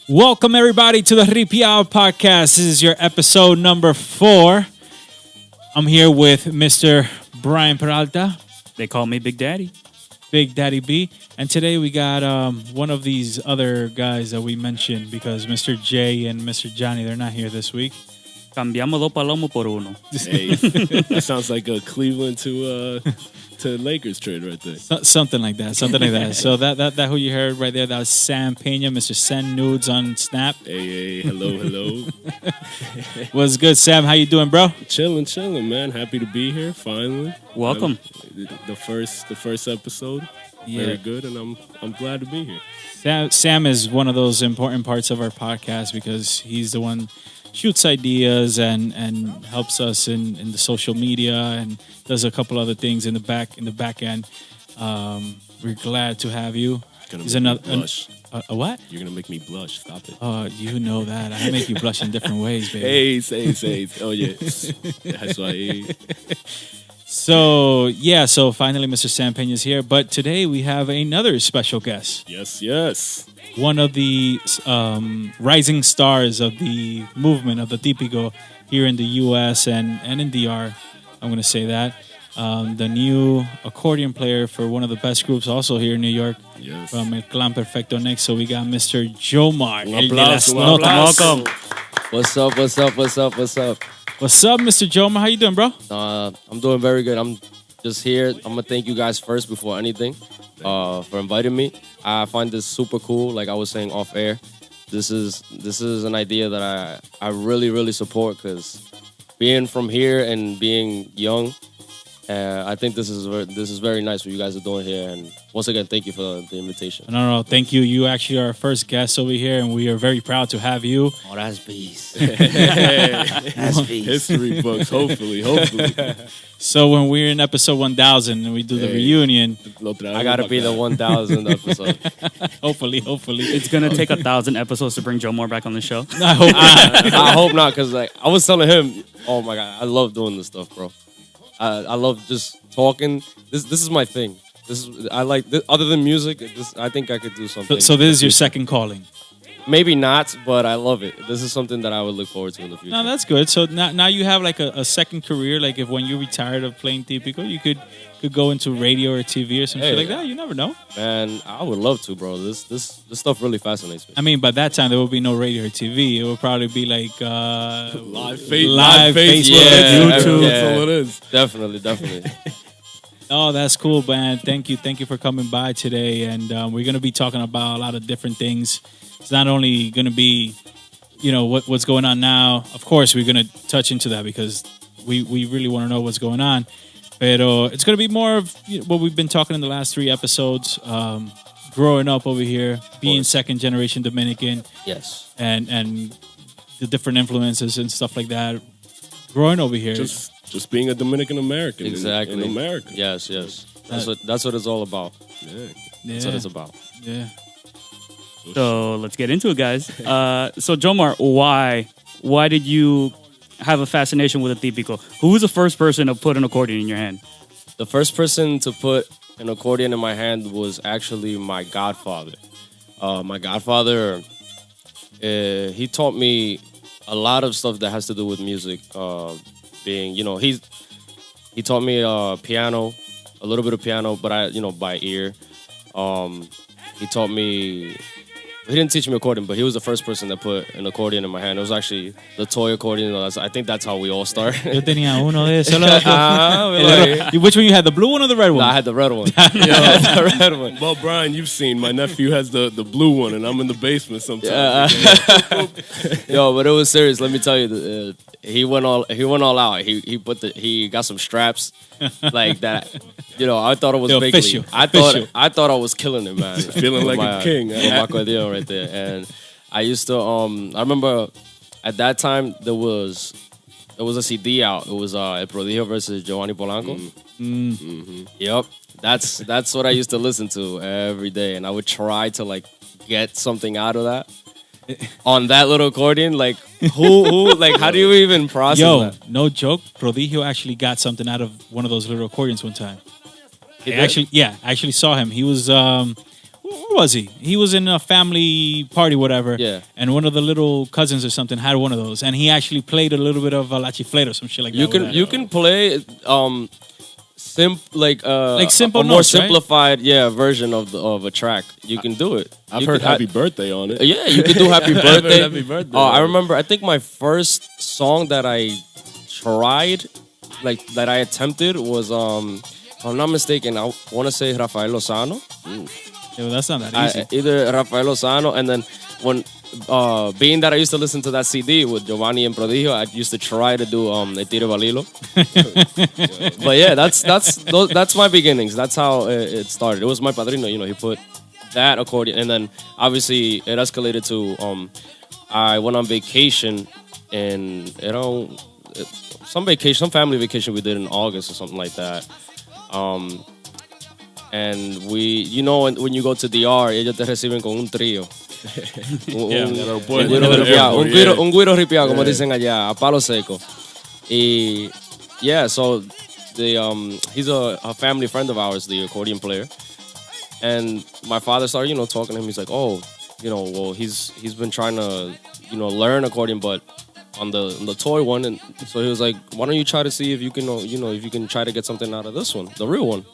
Welcome, everybody, to the RipiaoPodcast. This is your episode number 4. I'm here with Mr. Brian Peralta. They call me Big Daddy. Big Daddy B. And today we got one of these other guys that we mentioned because Mr. J and Mr. Johnny, they're not here this week. Cambiamos dos palomos por uno. Hey, that sounds like a Cleveland to Lakers trade right there. Something like that. So that who you heard right there, that was Sam Pena, Mr. Send Nudes on Snap. Hey, hello. What's good, Sam? How you doing, bro? Chilling, man. Happy to be here, finally. Welcome. The first episode. Yeah. Very good, and I'm glad to be here. Sam is one of those important parts of our podcast because he's the one shoots ideas and helps us in the social media and does a couple other things in the back end. We're glad to have you. He's another blush. A what? You're gonna make me blush. Stop it. Oh, you know that. I make you blush in different ways, baby. Hey. Oh yeah. That's why. So finally Mr. Sam Pena is here. But today we have another special guest. Yes. One of the rising stars of the movement of the Típico here in the U.S. and in DR. I'm going to say that. The new accordion player for one of the best groups also here in New York. Yes. From El Clan Perfecto Nexo, we got Mr. Jomar. Welcome. What's up? What's up, Mr. Jomar? How you doing, bro? I'm doing very good. I'm just here. I'm going to thank you guys first before anything for inviting me. I find this super cool. Like I was saying off air, this is an idea that I really, really support because being from here and being young, I think this is very nice what you guys are doing here. And once again, thank you for the invitation. No, thank you. You actually are our first guest over here, and we are very proud to have you. Oh, that's beast. That's beast. History books, hopefully. So when we're in episode 1000 and we do the reunion, I gotta be the 1000th episode. Hopefully. It's going to take 1,000 episodes to bring Jomar back on the show. I hope not. I hope not, because like I was telling him, oh my God, I love doing this stuff, bro. I love just talking. This is my thing. I like this, other than music. I think I could do something. So this is your second calling? Maybe not, but I love it. This is something that I would look forward to in the future. No, that's good. So now you have like a second career. Like if when you're retired of playing Típico, you could go into radio or TV or some shit like that. You never know. Man, I would love to, bro. This stuff really fascinates me. I mean, by that time there will be no radio or TV. It will probably be like live Facebook, YouTube. Yeah, that's all it is. Definitely. Oh, that's cool, man. Thank you for coming by today. And we're going to be talking about a lot of different things. It's not only going to be, what's going on now. Of course, we're going to touch into that because we really want to know what's going on. But it's going to be more of what we've been talking in the last 3 episodes. Growing up over here, being second generation Dominican. Yes. And the different influences and stuff like that. Growing over here. Just being a Dominican American. Exactly. In America. Yes. That's what it's all about. Yeah. That's what it's about. Yeah. So let's get into it, guys. So Jomar, why did you have a fascination with a Típico? Who was the first person to put an accordion in your hand? The first person to put an accordion in my hand was actually my godfather. He taught me a lot of stuff that has to do with music. He taught me piano, a little bit of piano, but by ear. He taught me. He didn't teach me accordion, but he was the first person that put an accordion in my hand. It was actually the toy accordion. I think that's how we all start. Yo tenía uno de esos. Which one you had, the blue one or the red one? No, I had the red one. The red one. Well, Brian, you've seen my nephew has the blue one, and I'm in the basement sometimes. Yo, but it was serious. Let me tell you, he went all out. He got some straps like that. I thought it was big. I thought I was killing it, man. Feeling like a king. With my accordion right there. And I used to. I remember at that time there was a CD out. It was El Prodigio versus Giovanni Polanco. Mm-hmm. Yep, that's what I used to listen to every day, and I would try to like get something out of that. On that little accordion, like who like how do you even process that? No joke, Prodigio actually got something out of one of those little accordions one time. I actually saw him. He was what where was he? He was in a family party, whatever. Yeah. And one of the little cousins or something had one of those, and he actually played a little bit of La Chifleta or some shit like that. You can play simple a more notes, right? simplified version of a track. You can do it. I've You heard could- Happy Birthday on it. Yeah, you can do Happy I've heard Birthday. Happy Birthday. I remember. I think my first song that I tried, like that I attempted, was if I'm not mistaken, I want to say Rafael Lozano. Yeah, well, that's not that easy. Either Rafael Lozano, and then when being that I used to listen to that CD with Giovanni and Prodigio, I used to try to do E Tire Balilo. But yeah, that's my beginnings. That's how it started. It was my padrino. He put that accordion, and then obviously it escalated to I went on vacation, and some family vacation we did in August or something like that. And we, when you go to DR, ellos te reciben con un trío. Un guiro ripiao, como dicen allá, a palo seco. Y yeah, so he's a family friend of ours, the accordion player. And my father started, talking to him. He's like, oh, well, he's been trying to, learn accordion, but on the toy one. And so he was like, why don't you try to see if you can, if you can try to get something out of this one, the real one.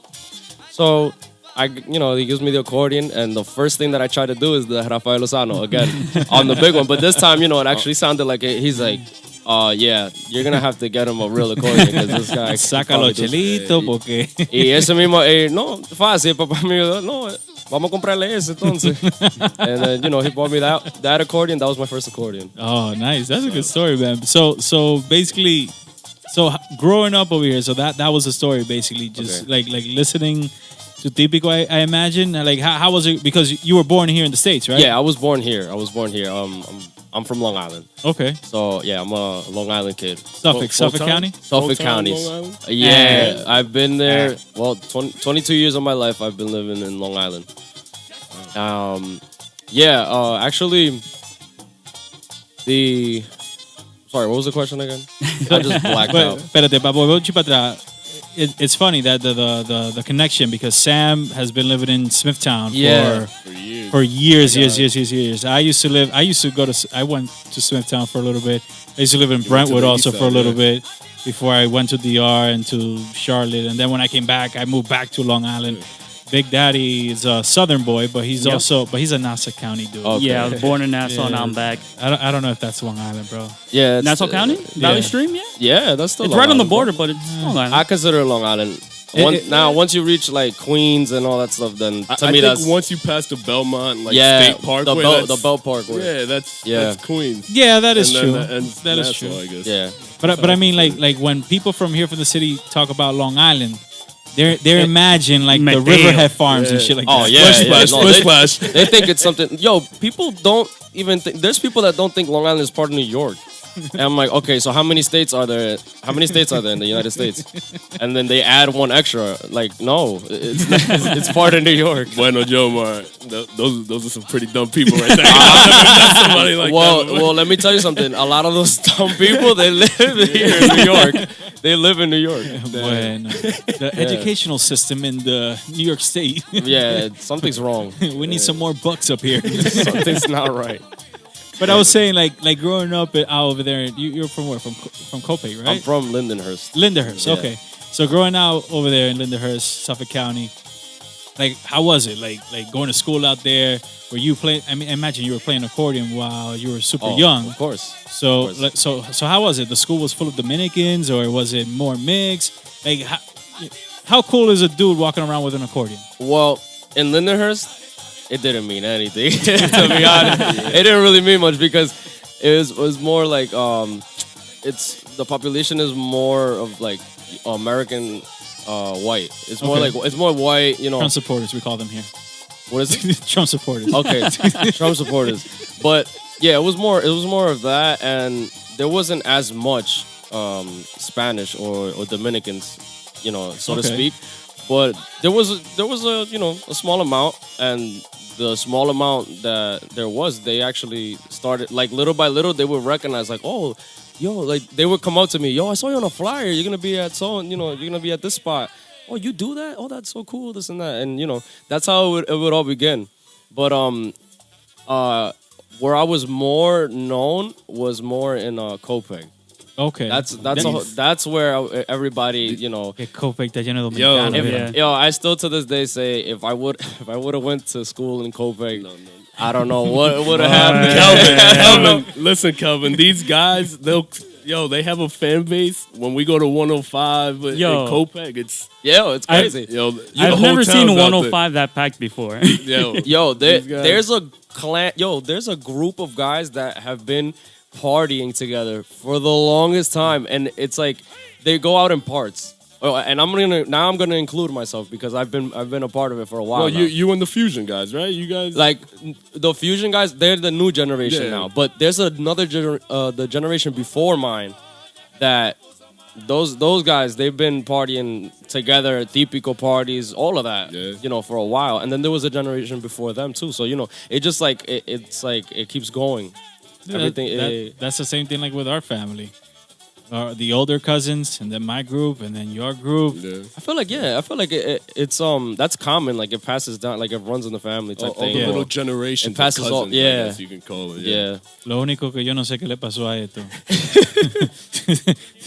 So he gives me the accordion, and the first thing that I try to do is the Rafael Lozano again on the big one. But this time, it actually sounded like he's like, yeah, you're gonna have to get him a real accordion because this guy. Sácalo, chelito, porque. Y ese mismo, no, fácil, papá mío, no, vamos a comprarle ese entonces. And then, he bought me that accordion. That was my first accordion. Oh, nice. That's a good story, man. So basically, growing up over here, so that was the story basically. Just like listening to Típico, I imagine. Like how was it? Because you were born here in the States, right? Yeah, I was born here. I'm from Long Island. Okay. So yeah, I'm a Long Island kid. Suffolk County? Suffolk Full-time County. Long Island? Yeah, I've been there. Well, 22 years of my life I've been living in Long Island. Actually, sorry, what was the question again? I just blacked out. Espérate, volver para atrás. It's funny that the connection, because Sam has been living in Smithtown for years. I went to Smithtown for a little bit. I used to live in Brentwood also for a little bit before I went to DR and to Charlotte. And then when I came back, I moved back to Long Island. Big Daddy is a Southern boy, but he's a Nassau County dude. Okay. Yeah, I was born in Nassau, and I'm back. I don't know if that's Long Island, bro. Yeah, Nassau County? Valley Stream, yeah? Yeah, that's still It's Long right on the Island, border, but it's Long Island. I consider it Long Island. Once you reach like Queens and all that stuff, then to I me think that's once you pass the Belmont, yeah, State Parkway, the Belt Parkway. Yeah, that's Queens. Yeah, that is And true. then That is Nassau, true. I guess. Yeah, But I mean, like when people from here from the city talk about Long Island, they're imagine like the McDale. Riverhead Farms and shit like Oh that. yeah, Splash, no, splash. they think it's something. Yo, people don't even think. There's people that don't think Long Island is part of New York. And I'm like, okay, so how many states are there? How many states are there in the United States? And then they add one extra. Like, no, it's part of New York. Bueno, Jomar, those are some pretty dumb people right there. I've never met somebody like that. Well, let me tell you something. A lot of those dumb people, they live here in New York. They live in New York. Bueno, the educational system in the New York State. Yeah, something's wrong. We need some more bucks up here. Something's not right. But I was saying, like growing up out over there, you're from where? From Copiague, right? I'm from Lindenhurst. Lindenhurst. Yeah. Okay. So growing out over there in Lindenhurst, Suffolk County, like how was it? Like going to school out there? Were you playing? I mean, imagine you were playing accordion while you were super young. Of course. So Of course. so how was it? The school was full of Dominicans, or was it more mixed? Like how cool is a dude walking around with an accordion? Well, in Lindenhurst, it didn't mean anything. To be honest, it didn't really mean much because it was more like it's the population is more of like American white. It's more Okay. like it's more white. Trump supporters, we call them here. What is it? Trump supporters. Okay, Trump supporters. But yeah, it was more of that, and there wasn't as much Spanish or Dominicans, so to Okay. speak. But there was a small amount, and the small amount that there was, they actually started like little by little. They would recognize like, oh, yo, like they would come up to me, yo, I saw you on a flyer. You're gonna be at you're gonna be at this spot. Oh, you do that? Oh, that's so cool. This and that, and that's how it would all begin. But where I was more known was more in Copeg. Okay. That's where everybody, you know. Que Copec está lleno de Yo, dominicanos. Yo, I still to this day say if I would have went to school in Copeg, I don't know what would have happened. Kelvin, listen, Kelvin. These guys, they have a fan base. When we go to 105 in Copeg, it's crazy. I've never seen 105 that packed before. There's a clan. There's a group of guys that have been partying together for the longest time, and it's like they go out in parts. Oh, and I'm gonna include myself because I've been a part of it for a while. Well, now. you and the Fusion guys, right? You guys like the Fusion guys. They're the new generation now, but there's another the generation before mine that those guys they've been partying together, típico parties, all of that, for a while. And then there was a generation before them too. So it just like it's like it keeps going. Everything. That's the same thing like with our family. The older cousins, and then my group, and then your group. Yeah. I feel like it's that's common. Like it passes down, like it runs in the family type thing. All the little generation it passes cousins, all. Yeah, I guess you can call it. Yeah. Lo único que yo no sé qué le pasó a esto.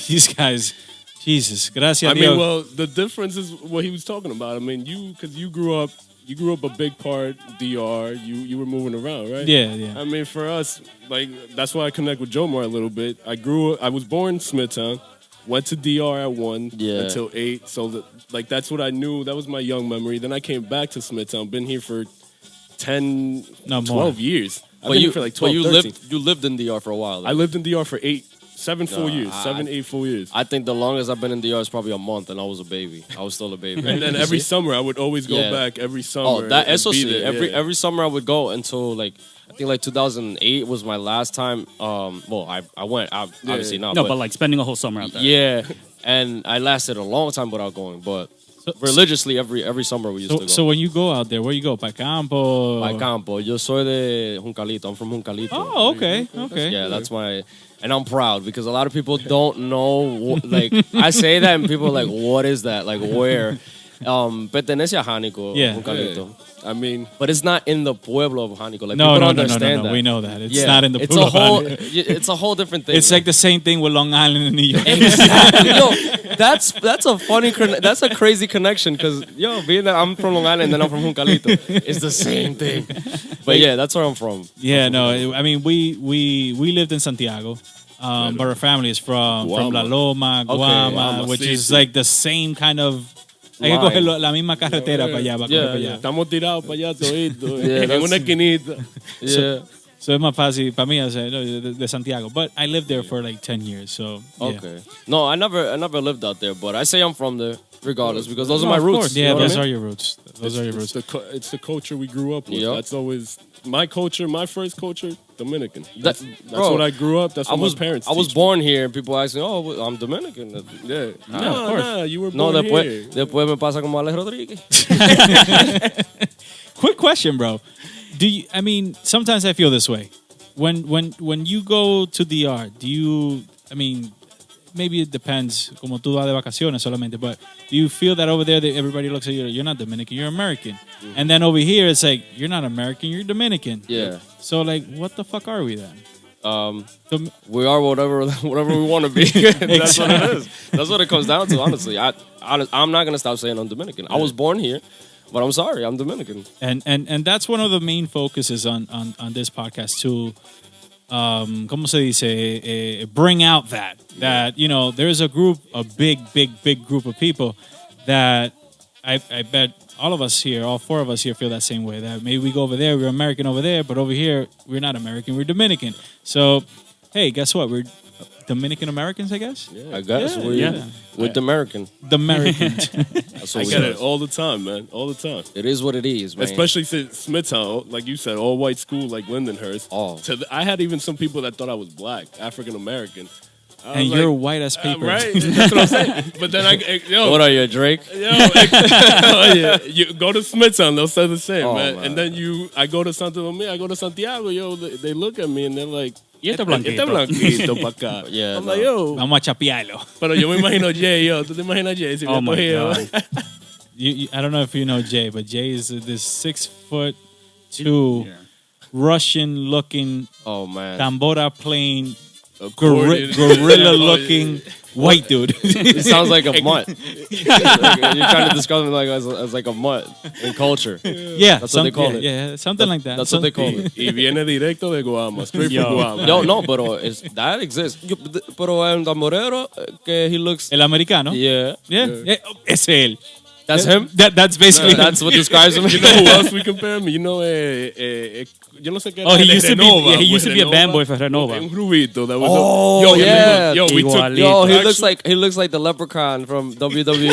These guys, Jesus, gracias. I mean, well, the difference is what he was talking about. I mean, because you grew up a big part DR. You were moving around, right? Yeah. I mean, for us, like that's why I connect with Jomar a little bit. I was born in Smithtown, went to DR at 1 until 8. So that's what I knew. That was my young memory. Then I came back to Smithtown. Been here for 12 years. I've been here for like 12, 13. You lived in DR for a while. I lived in DR for 7 full years. 8 full years. I think the longest I've been in DR is probably a month, and I was a baby. I was still a baby. And then every summer, I would always go back every summer. Eso sí. Every summer I would go until I think 2008 was my last time. I went obviously not. No, but like spending a whole summer out there. Yeah, and I lasted a long time without going, but religiously every summer we used to go. So when you go out there, where you go? Pa campo? Pa campo. Yo soy de Juncalito. I'm from Juncalito. Oh, okay. Yeah, that's my. And I'm proud because a lot of people don't know. I say that, and people are like, "What is that? Like, where?" Pertenece a Jánico, Juncalito. I mean, but it's not in the pueblo of Jánico. Like, no, people don't understand that. We know that it's not in the pueblo. It's a whole different thing. It's like the same thing with Long Island and New York. Exactly. That's a crazy connection because being that I'm from Long Island and then I'm from Juncalito, it's the same thing. But that's where I'm from. Yeah, I mean, we lived in Santiago. But our family is from La Loma, Guama, which is like the same kind of. Hay que coger la misma carretera para allá, para allá. Estamos tirados para allá toditos, en una esquinita. Yeah. So es más fácil para mí de Santiago, but I lived there for like 10 years. So okay. No, I never lived out there, but I say I'm from there regardless because those are my roots. Yeah, those are your roots. Those are your roots. It's the culture we grew up with. Yep. That's always my culture. My first culture, Dominican. That's what I grew up. That's what my parents. I was born here, and people ask me, "Oh, I'm Dominican." Yeah, no, you were born here. Después me pasa como Alex Rodriguez. Quick question, bro. I mean, sometimes I feel this way. When you go to DR, I mean, maybe it depends, como tú vas de vacaciones solamente, but do you feel that over there that everybody looks at you, you're not Dominican, you're American? Mm-hmm. And then over here, it's like, you're not American, you're Dominican. Yeah. So, like, what the fuck are we then? We are whatever we want to be. That's what it is. That's what it comes down to, honestly. I'm not going to stop saying I'm Dominican. I was born here. But I'm sorry, I'm Dominican. And that's one of the main focuses on this podcast too. ¿Cómo se dice? Bring out that there's a big group of people that I bet all of us here, all four of us here feel that same way. That maybe we go over there, we're American over there, but over here, we're not American, we're Dominican. So, hey, guess what? We're Dominican Americans, I guess? Yeah, I guess. We're Dominican. Dominican. I get it all the time, man. All the time. It is what it is, man. Especially since Smithtown, like you said, all white school like Lindenhurst. Oh. I had even some people that thought I was black, African American. And you're white as paper. Right? That's what I'm saying. But then what are you, Drake? You go to Smithtown, they'll say the same, man. And then I go to Santo Domingo, I go to Santiago, they look at me and they're like, Y este blanquito para acá. Yeah, I'm like, yo. Vamos a chapearlo. Pero yo me imagino Jay, ¿tú te imaginas Jay? Si my God. I don't know if you know Jay, but Jay is this 6 foot, to Yeah. Russian-looking, Oh man, tambora playing, Accordion. gorilla-looking white dude. he sounds like a mutt. Like, you're trying to describe him like as like a mutt in culture. Yeah, That's what they call it. Yeah, something like that. That's what they call it. Y viene directo de Guama, straight from Guama. Yo, no, pero that exists. Pero el tamborero que he looks. El americano. Yeah, Yeah. Es él. that's him. That's basically. That's what describes him. You know who else we compare him? You know, yo no sé qué. Oh, he de used to be- Renova, yeah, he used with to be a band Renova. boy for Renova. Un rubito that was. Oh, yo, yeah. Yo, we took. Igualito. Yo, he actually- looks like the leprechaun from WWE. Yo,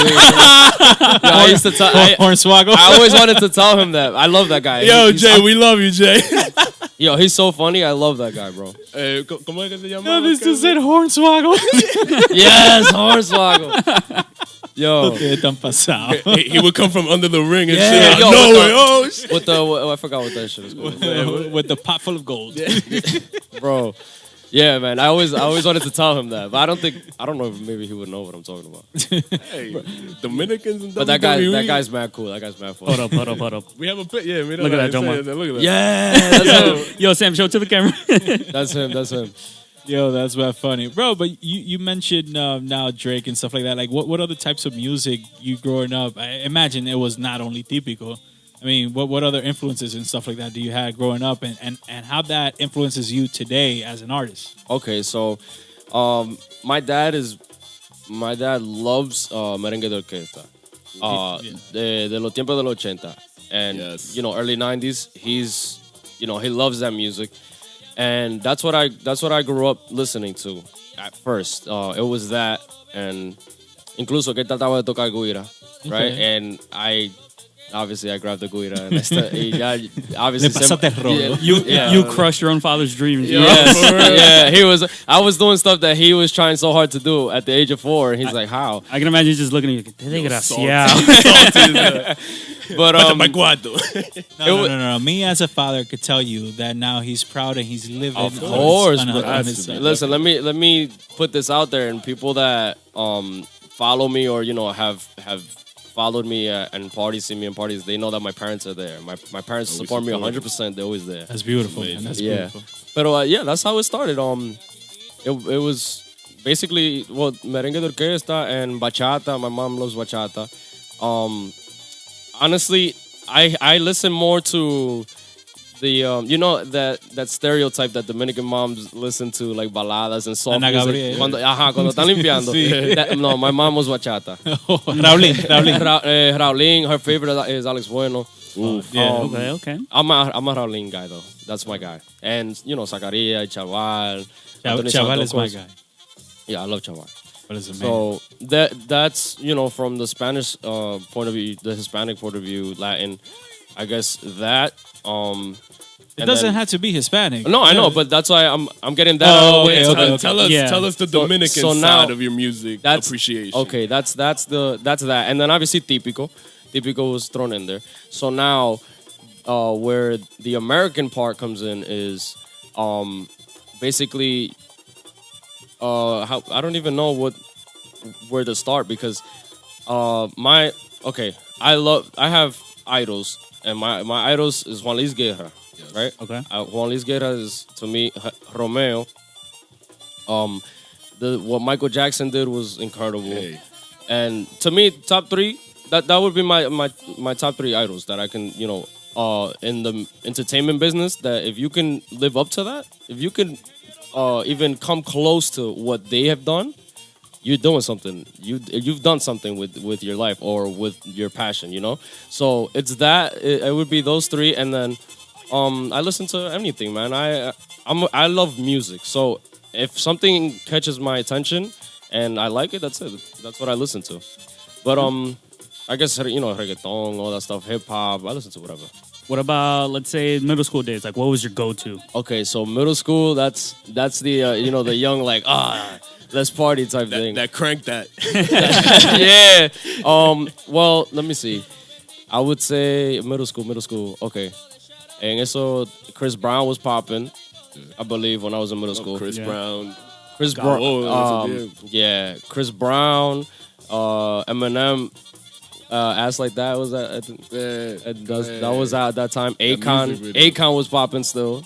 I used to tell. Hornswoggle. I always wanted to tell him that. I love that guy. Yo, He's- Jay, we love you, Jay. Yo, he's so funny. I love that guy, bro. ¿Cómo es que se llama? No, this dude said Hornswoggle. Yes, Hornswoggle. Yo, Qué tan pasado. He would come from under the ring and Yeah, shit. yo, No with way. the- Oh, shit. with the I forgot what that shit is called, With the pot full of gold. bro. Yeah, man. I always wanted to tell him that, but I don't know if maybe he would know what I'm talking about. Hey, Dominicans and But that guy's mad cool. That guy's mad Hold funny. up. We have a pic. Yeah, mira Look at la- that, Jomar. Look at that. Yeah, that's him. Yo, Sam, show it to the camera. That's him. Yo, that's what funny, bro. But you mentioned now Drake and stuff like that. Like, what other types of music you growing up? I imagine it was not only típico. I mean, what other influences and stuff like that do you have growing up, and how that influences you today as an artist? Okay, so my dad loves merengue de orquesta. De los tiempos de los 80. And Yes. early 90s, he loves that music. And that's what I grew up listening to at first. It was that, and incluso que él trataba de tocar guira, right? Okay. And I grabbed the guira and obviously Le pasaste el rollo. You crushed your own father's dreams. Yeah. Yes, I was doing stuff that he was trying so hard to do at the age of 4, and he's like, how? I can imagine you just looking at you. Qué Salty. desgraciado. But My cuarto. No. Me as a father could tell you that now he's proud and he's living. Of course, on but his listen, let me put this out there, and people that follow me or have followed me and parties, see me in parties, they know that my parents are there. My parents support me 100%. They're always there. That's beautiful, man. That's Yeah. beautiful. But yeah, that's how it started. It was basically merengue de orquesta and bachata. My mom loves bachata. Honestly, I listen more to the that stereotype that Dominican moms listen to, like baladas and soft Ana music. Gabriel. Cuando están limpiando. Sí. No, my mom was bachata. Raulín. Raulín, her favorite is Alex Bueno. Yeah. Okay. I'm a Raulín guy though. That's my guy. And Zacarías, Chaval. Anthony Chaval is my Santos. guy. Yeah, I love Chaval. But it's amazing. So that's from the Spanish point of view, the Hispanic point of view, Latin. I guess that. It doesn't have to be Hispanic. No, I know, but that's why I'm getting that out of the way. okay, So okay, that- okay. Tell us the Dominican so now- side of your music That's appreciation. Okay, that's that, and then obviously típico was thrown in there. So now, where the American part comes in is, basically, how I don't even know where to start because, I have idols and my idols is Juan Luis Guerra, right? Okay. Juan Luis Guerra is to me Romeo. What Michael Jackson did was incredible. Hey. And to me, top 3, that would be my top 3 idols that I can, in the entertainment business, that if you can live up to that, if you can even come close to what they have done, you're doing something. You've done something with your life or with your passion, So it's that. It would be those 3, and then I listen to anything, man. I love music, so if something catches my attention and I like it, that's it. That's what I listen to. But I guess reggaeton, all that stuff, hip hop. I listen to whatever. What about, let's say, middle school days? Like, what was your go-to? Okay, so middle school, that's the the young let's party type thing. That crank that. Yeah. Well, let me see. I would say middle school. Okay. And eso, Chris Brown was popping, I believe, when I was in middle school. Chris Yeah. Brown. Chris Brown. Oh, that's a Chris Brown, Eminem. Ass Like That was that. I think that was out at that time. music Akon, video. Akon was popping still.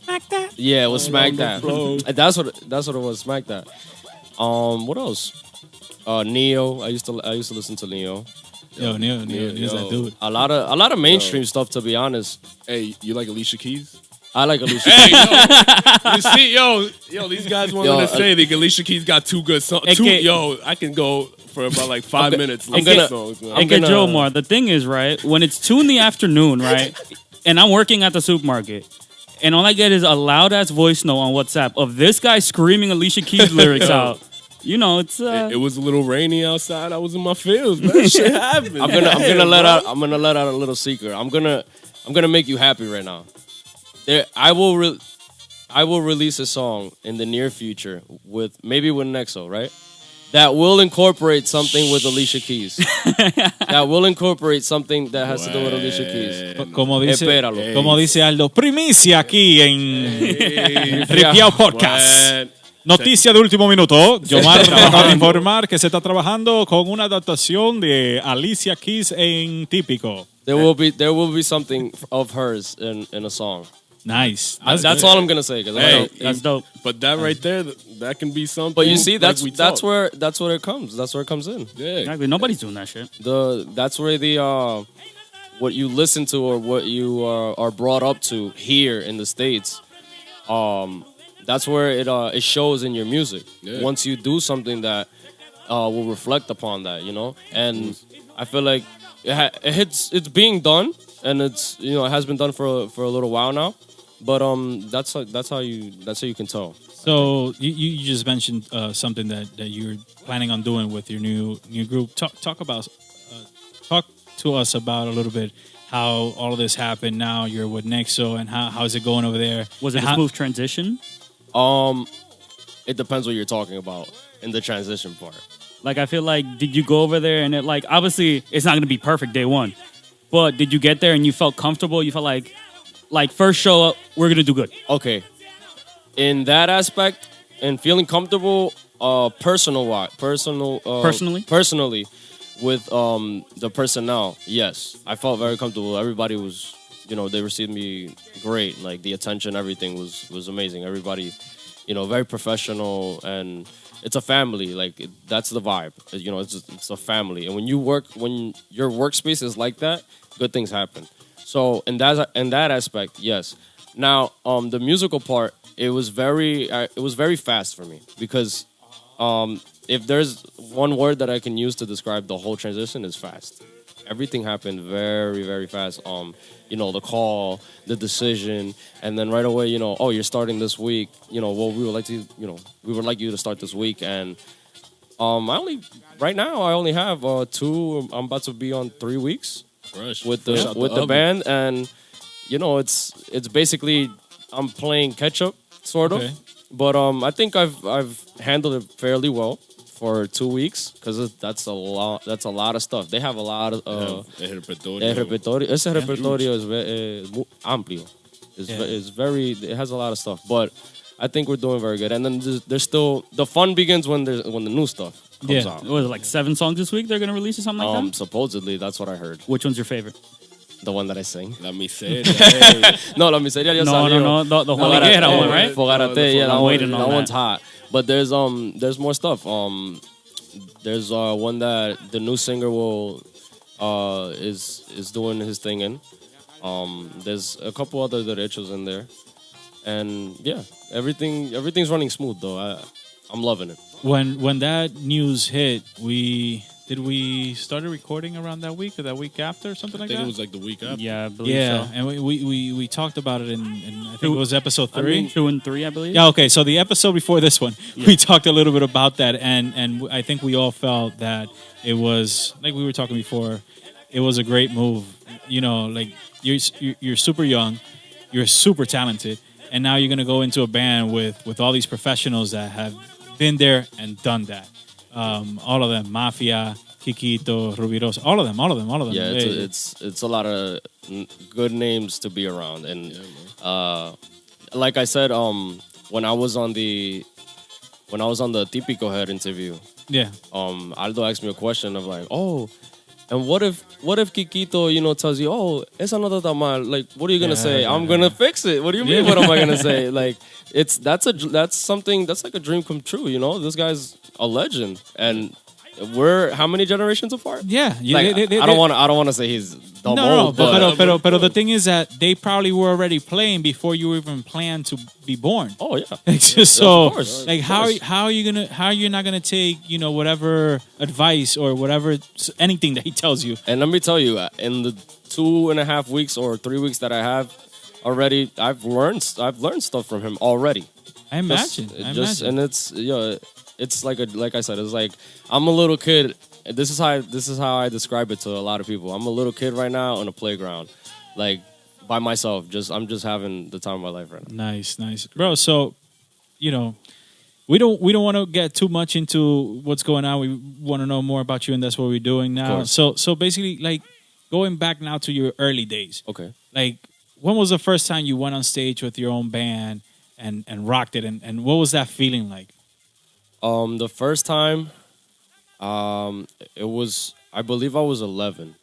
Smack that. Yeah, it was Smack on the That. floor. That's what it was. Smack That. What else? Neo. I used to listen to Neo. Neo's that dude. A lot of mainstream stuff, to be honest. Hey, you like Alicia Keys? I like Alicia. Hey, yo, you see, yo, these guys wanted Yo, to say that Alicia Keys got two good songs. Okay. Yo, I can go for about like 5 minutes. I'm listening gonna- to songs, man. I'm Okay, gonna- Jomar, the thing is, right, when it's 2 in the afternoon, right, and I'm working at the supermarket, and all I get is a loud-ass voice note on WhatsApp of this guy screaming Alicia Keys lyrics out. You know, it's... It was a little rainy outside. I was in my fields, man. Shit happened. I'm gonna let out a little secret. I'm gonna make you happy right now. I will release a song in the near future with Nexo, right? That will incorporate something with Alicia Keys. That will incorporate something that has to do with Alicia Keys. Como dice, Espéralo. como dice Aldo, primicia aquí en Ripiao Podcast. Man. Noticia de último minuto. Jomar acaba de informar que se está trabajando con una adaptación de Alicia Keys en Típico. There will be something of hers in a song. Nice. That's all I'm gonna say. 'Cause Hey, That's dope. But that right there, that can be something. but you see, that's like we that's talk. where it comes. That's where it comes in. Yeah. Exactly. Nobody's doing that shit. That's where the what you listen to or what you are brought up to here in the States. That's where it shows in your music. Yeah. Once you do something that will reflect upon that, you know. And I feel like it's being done, and it's it has been done for a little while now. But that's how you can tell. So you just mentioned something that you're planning on doing with your new group. Talk to us about a little bit how all of this happened. Now you're with Nexo, and how's it going over there? Was it And a how- smooth transition? It depends what you're talking about in the transition part. Like, I feel like, did you go over there and it, like, obviously, it's not going to be perfect day one. But did you get there and you felt comfortable? You felt like first show up, we're going to do good. Okay. In that aspect, and feeling comfortable, personally, with the personnel, yes, I felt very comfortable. Everybody was, they received me great. Like the attention, everything was amazing. Everybody, very professional, and it's a family. Like that's the vibe. It's a family, and when your workspace is like that, good things happen. So in that aspect, yes. Now, the musical part, it was very fast for me because if there's one word that I can use to describe the whole transition, is fast. Everything happened very, very fast. The call, the decision, and then right away, oh, you're starting this week. Well, we would like you to start this week, and right now I only have 2. I'm about to be on 3 weeks. Fresh. With Fresh out the oven. band, and it's basically I'm playing catch up sort of, Okay. but I think I've handled it fairly well for 2 weeks because that's a lot of stuff. They have a lot of El repertorio. ese repertorio is muy amplio. It has a lot of stuff, but I think we're doing very good. And then there's still the fun begins when the new stuff comes Yeah. out. Was it like 7 songs this week they're going to release or something like that? Supposedly that's what I heard. Which one's your favorite? The one that I sing. La miseria. Hey. No, La Miseria ya No, salió. no, the Juaniguera one, right? Fogarate, yeah, I'm waiting on that that. one's hot. But there's more stuff. There's one that the new singer is doing his thing in. There's a couple other derechos in there, and yeah, everything's running smooth though. I'm loving it. When that news hit, we started recording around that week or that week after, something I like think that. it was like the week after. Yeah, I believe Yeah, so. and we talked about it in I think it was episode 3. 2 and 3, I believe. Yeah, okay. So the episode before this one, we talked a little bit about that, and I think we all felt that it was, like we were talking before, it was a great move. Like you're super young, you're super talented, and now you're gonna go into a band with all these professionals that have been there and done that. All of them, Mafia, Kikito, Rubirosa, all of them. Yeah, Hey, it's a lot of good names to be around, and like I said, when I was on the Típico Head interview, yeah. Aldo asked me a question of like, oh, And what if Kikito, tells you, oh, esa no está mal? Like, what are you gonna say? I'm gonna fix it. What do you mean? What am I gonna say? Like, that's like a dream come true. This guy's a legend, and we're how many generations apart? Yeah, I don't want to say he's the no, but the thing is that they probably were already playing before you even planned to be born. Oh yeah. So of course, like how are you not gonna take whatever advice or whatever anything that he tells you? And let me tell you, in the 2.5 weeks or 3 weeks that I have already, I've learned stuff from him already. I imagine. And it's like I said, it's like I'm a little kid. This is how I describe it to a lot of people. I'm a little kid right now on a playground, like by myself. I'm just having the time of my life right now. Nice, bro. So, we don't want to get too much into what's going on. We want to know more about you, and that's what we're doing now. So basically, like going back now to your early days. Okay. Like, when was the first time you went on stage with your own band and rocked it, and what was that feeling like? The first time, it was, I believe I was 11,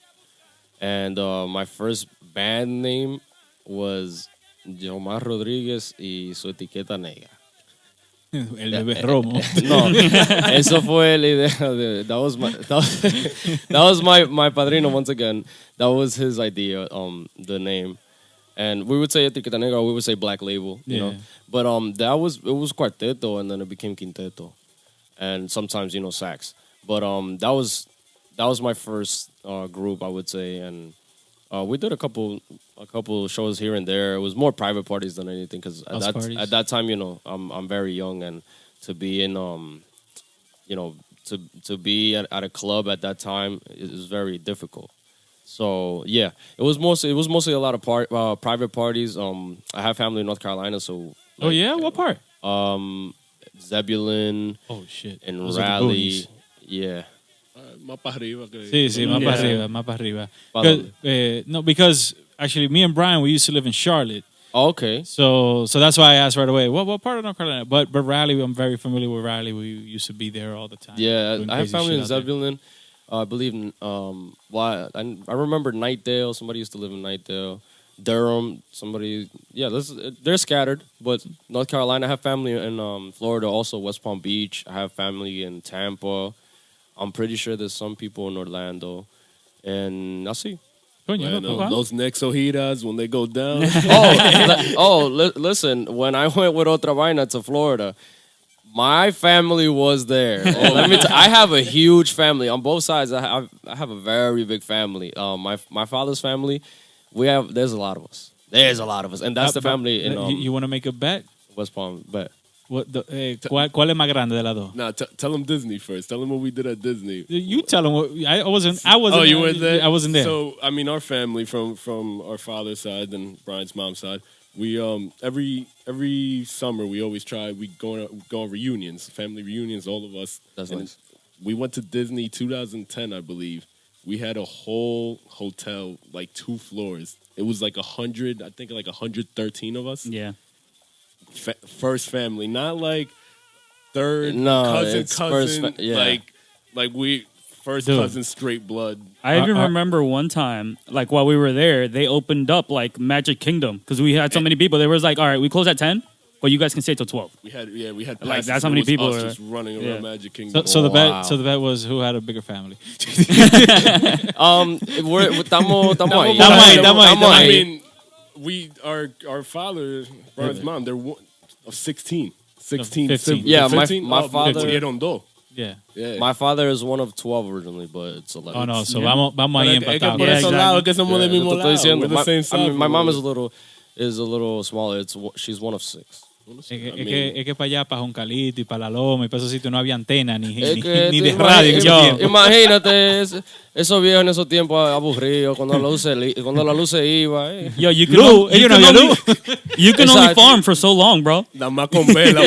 and my first band name was Jomar Rodriguez y su etiqueta negra. El bebé romo. No, eso fue la idea. That was my padrino once again. That was his idea. The name. And we would say etiqueta negra, we would say black label, you know. But it was cuarteto, and then it became quinteto, and sometimes sax. But that was my first group, I would say, and we did a couple shows here and there. It was more private parties than anything, because at that time, I'm very young, and to be in to be at a club at that time is very difficult. So yeah, it was mostly a lot of private parties. I have family in North Carolina, so oh yeah, what part? Zebulon. Oh shit. And Raleigh. Yeah. Más para arriba. Sí, más para arriba. No, because actually, me and Brian, we used to live in Charlotte. Oh, okay. So that's why I asked right away, what part of North Carolina? But Raleigh, I'm very familiar with Raleigh. We used to be there all the time. Yeah, I have family in Zebulon. I believe I remember Nightdale. Somebody used to live in Nightdale. Durham. Somebody. Yeah, they're scattered. But North Carolina, I have family in Florida. Also, West Palm Beach. I have family in Tampa. I'm pretty sure there's some people in Orlando. And I'll see. Those Nexo Hiras, when they go down. Listen. When I went with Otra Vaina to Florida, my family was there. I have a huge family on both sides. I have a very big family. My father's family, there's a lot of us. And that's the family in you want to make a bet? West Palm. Bet. ¿Cuál es más grande de las dos? Nah, tell them Disney first. Tell them what we did at Disney. You tell them. I wasn't. Oh, you weren't there? I wasn't there. So, I mean, our family from our father's side and Brian's mom's side, we every summer we always go on reunions, family reunions, all of us. That's nice. We went to Disney 2010, I believe. We had a whole hotel, like 2 floors. It was like 113 of us. Yeah. First family, not like third cousin, like we first cousin straight blood. I even remember one time, like while we were there, they opened up like Magic Kingdom because we had so many people. They was like, all right, we close at 10, but you guys can stay till 12. We had like that's how many people were just running around Magic Kingdom. So the bet was who had a bigger family. I mean, our father, Brian's mom, they're 16 siblings. Yeah, my father. Yeah. My father is one of 12 originally, but it's 11. Oh no, so vamos ahí empatados. We're the same side. My mom is a little smaller. She's one of 6. Es que para allá, para Joncalito y para La Loma y para esos sitios no había antena ni de radio en ese tiempo. Imagínate, esos viejos en esos tiempos aburridos, cuando la luz se iba. Yo, you can only farm for so long, bro. Nada más con vela.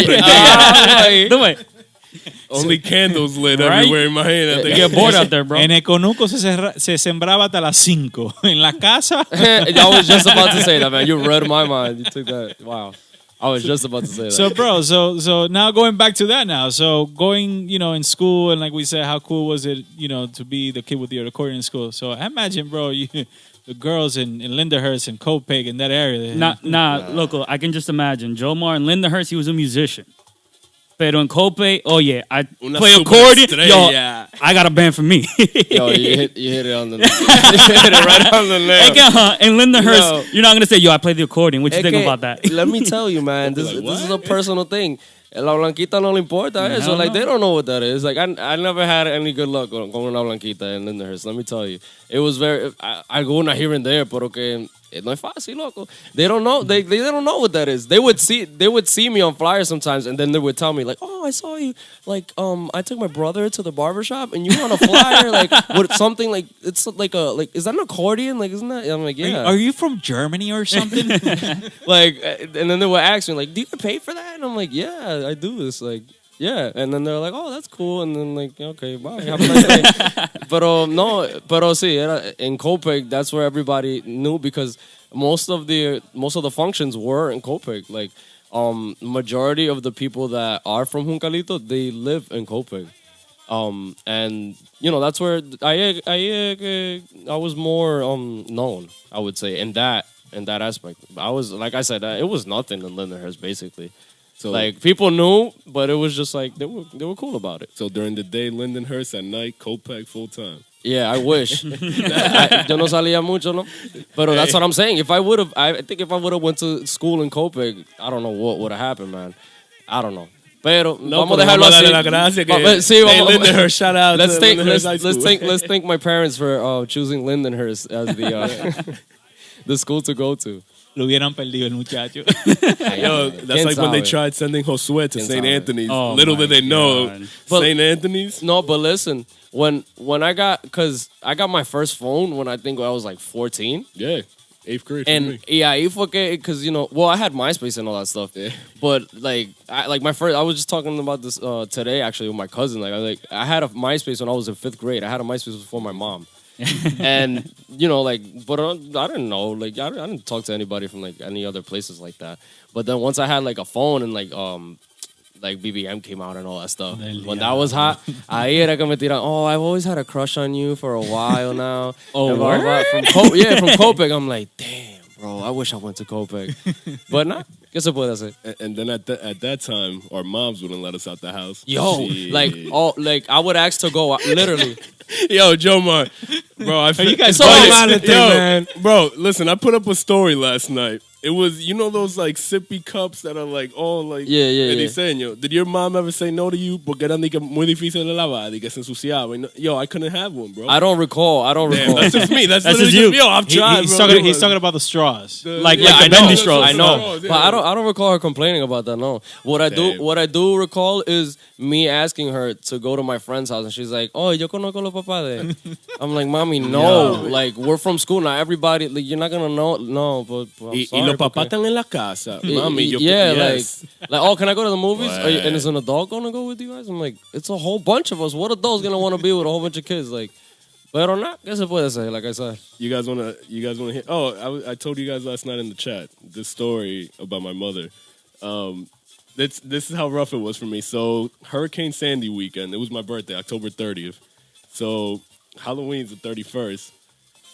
Only candles lit everywhere, imagínate. You get bored out there, bro. En Econuco se sembraba hasta las 5. En la casa. I was just about to say that, man. You read my mind. You took that. Wow. I was just about to say that. So, bro, so now going back to that now. So going, in school and like we said, how cool was it, to be the kid with the accordion in school? So I imagine, bro, the girls in Lindenhurst and Copic and that area. Loco, I can just imagine. Jomar in Lindenhurst, he was a musician. Pero en Copic, oh yeah, I play accordion. Yo, I got a band for me. Yo, you hit it on the you hit it right on the nail. In Lindenhurst, you're not gonna say, yo, I play the accordion. What you think about that? Let me tell you, man, this is a personal thing. La Blanquita no le importa eso. Like, they don't know what that is. Like, I never had any good luck con una Blanquita in Lindenhurst. Let me tell you. It was very... I go una here and there, pero que... No es fácil, loco. They don't know. They don't know what that is. They would see me on flyers sometimes, and then they would tell me like, "Oh, I saw you. Like, I took my brother to the barbershop, and you on a flyer like with something like it's like is that an accordion? Like, isn't that?" I'm like, "Yeah." Are you from Germany or something? Like, and then they would ask me like, "Do you get paid for that?" And I'm like, "Yeah, I do this." Like, yeah, and then they're like, "Oh, that's cool," and then like, "Okay, bye, have a nice day." Pero sí, in Copic, that's where everybody knew because most of the functions were in Copic. Like, majority of the people that are from Juncalito, they live in Copic, and that's where I was more known, I would say, in that aspect. I was, like I said, it was nothing in Lindenhurst basically. So, like, people knew, but it was just like they were cool about it. So during the day, Lindenhurst, at night, Copic full time. Yeah, I wish. Yo no salía mucho, no. But that's what I'm saying. I think if I would have went to school in Copic, I don't know what would have happened, man. I don't know. Pero vamos a dejarlo así. La gracia que Lindenhurst, shout out. Let's thank my parents for choosing Lindenhurst as the school to go to. Lo hubieran perdido el muchacho. Yo, that's like when they tried sending Josué to St. Anthony's. Oh, little did they know, St. Anthony's. No, but listen, when I got my first phone when I think I was like 14. Yeah, 8th grade. And yeah, because I had MySpace and all that stuff. Yeah. But I was just talking about this today actually with my cousin. I had a MySpace when I was in 5th grade. I had a MySpace before my mom. And but I didn't know, I didn't talk to anybody from any other places like that. But then once I had a phone and BBM came out and all that stuff, when that was hot, ahí era que me tiran, "Oh, I've always had a crush on you for a while now." Oh, from Copic. I'm like, damn, bro, I wish I went to Copic. But nah, ¿qué se puede hacer? And then at that time, our moms wouldn't let us out the house. Yo, I would ask to go, literally. Yo, Jomar, bro, you guys man. Bro, listen, I put up a story last night. It was, those sippy cups that are yeah. diseño. Did your mom ever say no to you? Porque eran muy difíciles de lavar y que se ensuciaban. Yo, I couldn't have one, bro. I don't recall. Damn, that's just me. That's just you. Yo, I've tried, he's bro. He's talking about the straws. The bendy straws. I know. Yeah. But I don't recall her complaining about that, no. What I do recall is me asking her to go to my friend's house and she's like, "Oh, yo conozco los papás de." I'm like, "Mommy, no. We're from school now. Everybody, you're not gonna know." No, but I'm sorry, los papás están en la casa. Mami, yes. Oh, can I go to the movies? And is an adult gonna go with you guys? I'm like, it's a whole bunch of us. What adult's gonna want to be with a whole bunch of kids? Pero no, ¿qué se puede hacer? Like I said. You guys wanna hear? Oh, I told you guys last night in the chat this story about my mother. This is how rough it was for me. So Hurricane Sandy weekend. It was my birthday, October 30th. So Halloween's the 31st.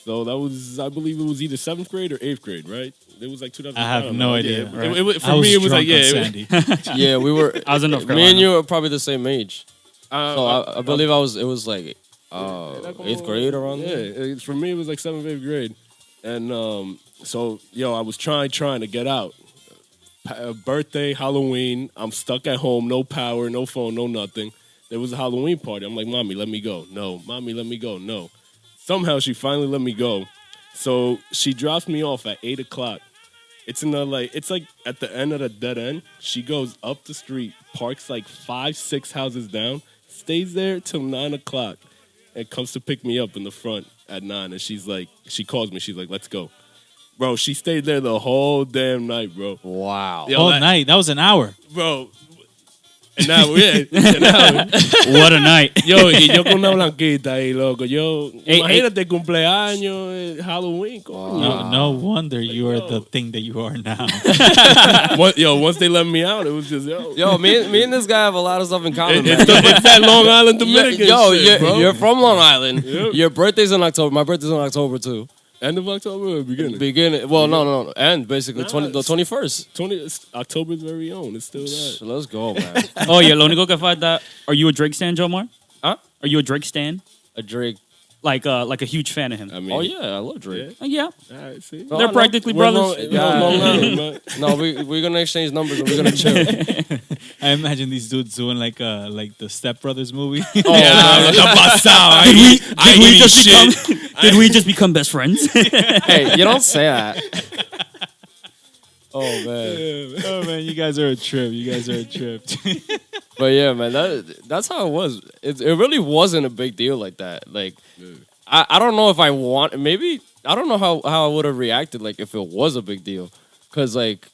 So that was, I believe it was either 7th grade or 8th grade, right? It was 2000. I have no idea. Right? For me, it was Sandy. Yeah, we were. I was in North Carolina. Me and you were probably the same age. So I believe it was 8th grade around there. Yeah, for me, it was 7th, 8th grade. And so, I was trying to get out. Birthday, Halloween, I'm stuck at home, no power, no phone, no nothing. There was a Halloween party. I'm like, "Mommy, let me go." No. "Mommy, let me go." No. Somehow she finally let me go. So she drops me off at 8 o'clock. It's in it's at the end of the dead end. She goes up the street, parks 5, 6 houses down, stays there till 9 o'clock, and comes to pick me up in the front at 9. And she calls me. She's like, "Let's go." Bro, she stayed there the whole damn night, bro. Wow. Whole night. That was an hour. Bro, And now, yeah. What a night. Yo, y yo con una blanquita ahí, loco. Yo, Hey, imagínate cumpleaños, Halloween, coño. No wonder you are the thing that you are now. Once they let me out, it was just, Yo, me and this guy have a lot of stuff in common, man. It's that Long Island Dominican shit, bro. You're from Long Island. Yep. Your birthday's in October. My birthday's in October too. End of October or beginning? Beginning. Well, no. End basically the 21st. October's very own. It's still that. So let's go, man. Oh, yeah, lo único que falta. Are you a Drake stan, Jomar? Huh? Are you a Drake stan? A Drake. Like a huge fan of him? I mean, Oh yeah, I love Drake. Yeah. All right, see. No, They're no, practically We're brothers. Long Island, man. No, we're gonna exchange numbers and we're gonna chill. I imagine these dudes doing like the Step Brothers movie. Did we just become best friends? Hey, you don't say that. Oh man. Oh man, you guys are a trip. You guys are a trip. But yeah, man, that's how it was. It really wasn't a big deal like that. Like, I don't know if I want. Maybe I don't know how I would have reacted like if it was a big deal, because like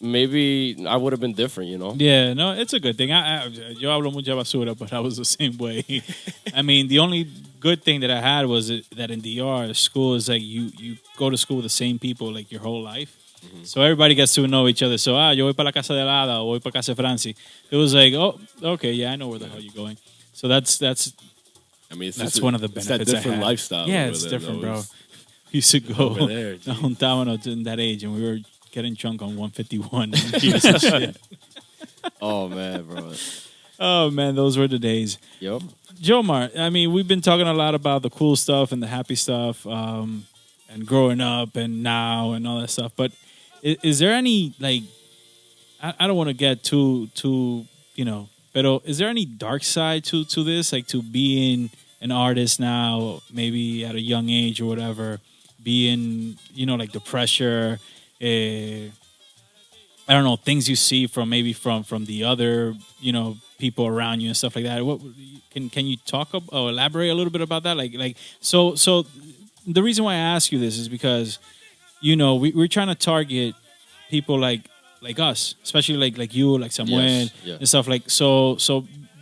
maybe I would have been different, you know. Yeah, no, it's a good thing. Yo hablo mucha basura, but I was the same way. I mean, the only good thing that I had was that in DR, school is like you go to school with the same people like your whole life. So everybody gets to know each other. So, yo voy para la casa de Lada o voy para casa de Franci. It was like, oh, okay, yeah, I know where the hell you're going. So that's I mean, that's one of the benefits. It's that different I had. lifestyle. Yeah, over it's there, different, though. bro. We used to go Over there, G. juntábamos in that age, and we were getting drunk on 151 and beers and shit. Oh man, bro. Oh man, those were the days. Yep. Jomar, I mean, we've been talking a lot about the cool stuff and the happy stuff, and growing up and now and all that stuff. But is there any, like, I don't want to get too, but is there any dark side to this, like to being an artist now, maybe at a young age or whatever, being, like the pressure, I don't know, things you see from the other, people around you and stuff like that. What can you talk or elaborate a little bit about that? Like so the reason why I ask you this is because we're trying to target people like us, especially like you, like Samuel, yeah. and stuff like so.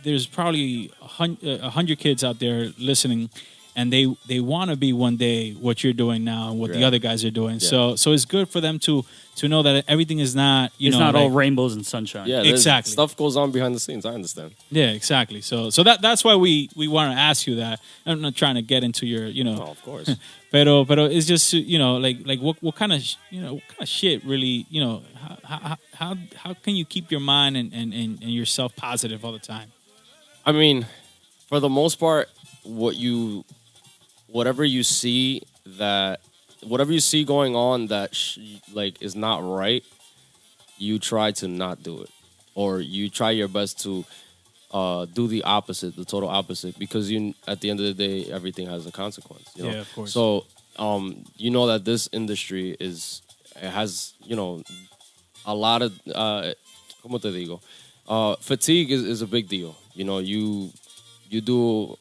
There's probably 100 kids out there listening, and they want to be one day what you're doing now and what the other guys are doing. Yeah. So it's good for them to know that everything is not it's not all rainbows and sunshine. Yeah, exactly. Stuff goes on behind the scenes. I understand. Yeah, exactly. So that's why we want to ask you that. I'm not trying to get into your Oh, of course. Pero it's just like what kind of what kind of shit really how can you keep your mind and yourself positive all the time? I mean, for the most part, whatever you see going on that is not right, you try to not do it, or you try your best to do the opposite, the total opposite, because at the end of the day, everything has a consequence. You know? Yeah, of course. So that this industry has a lot of ¿cómo te digo? Fatigue is a big deal. You do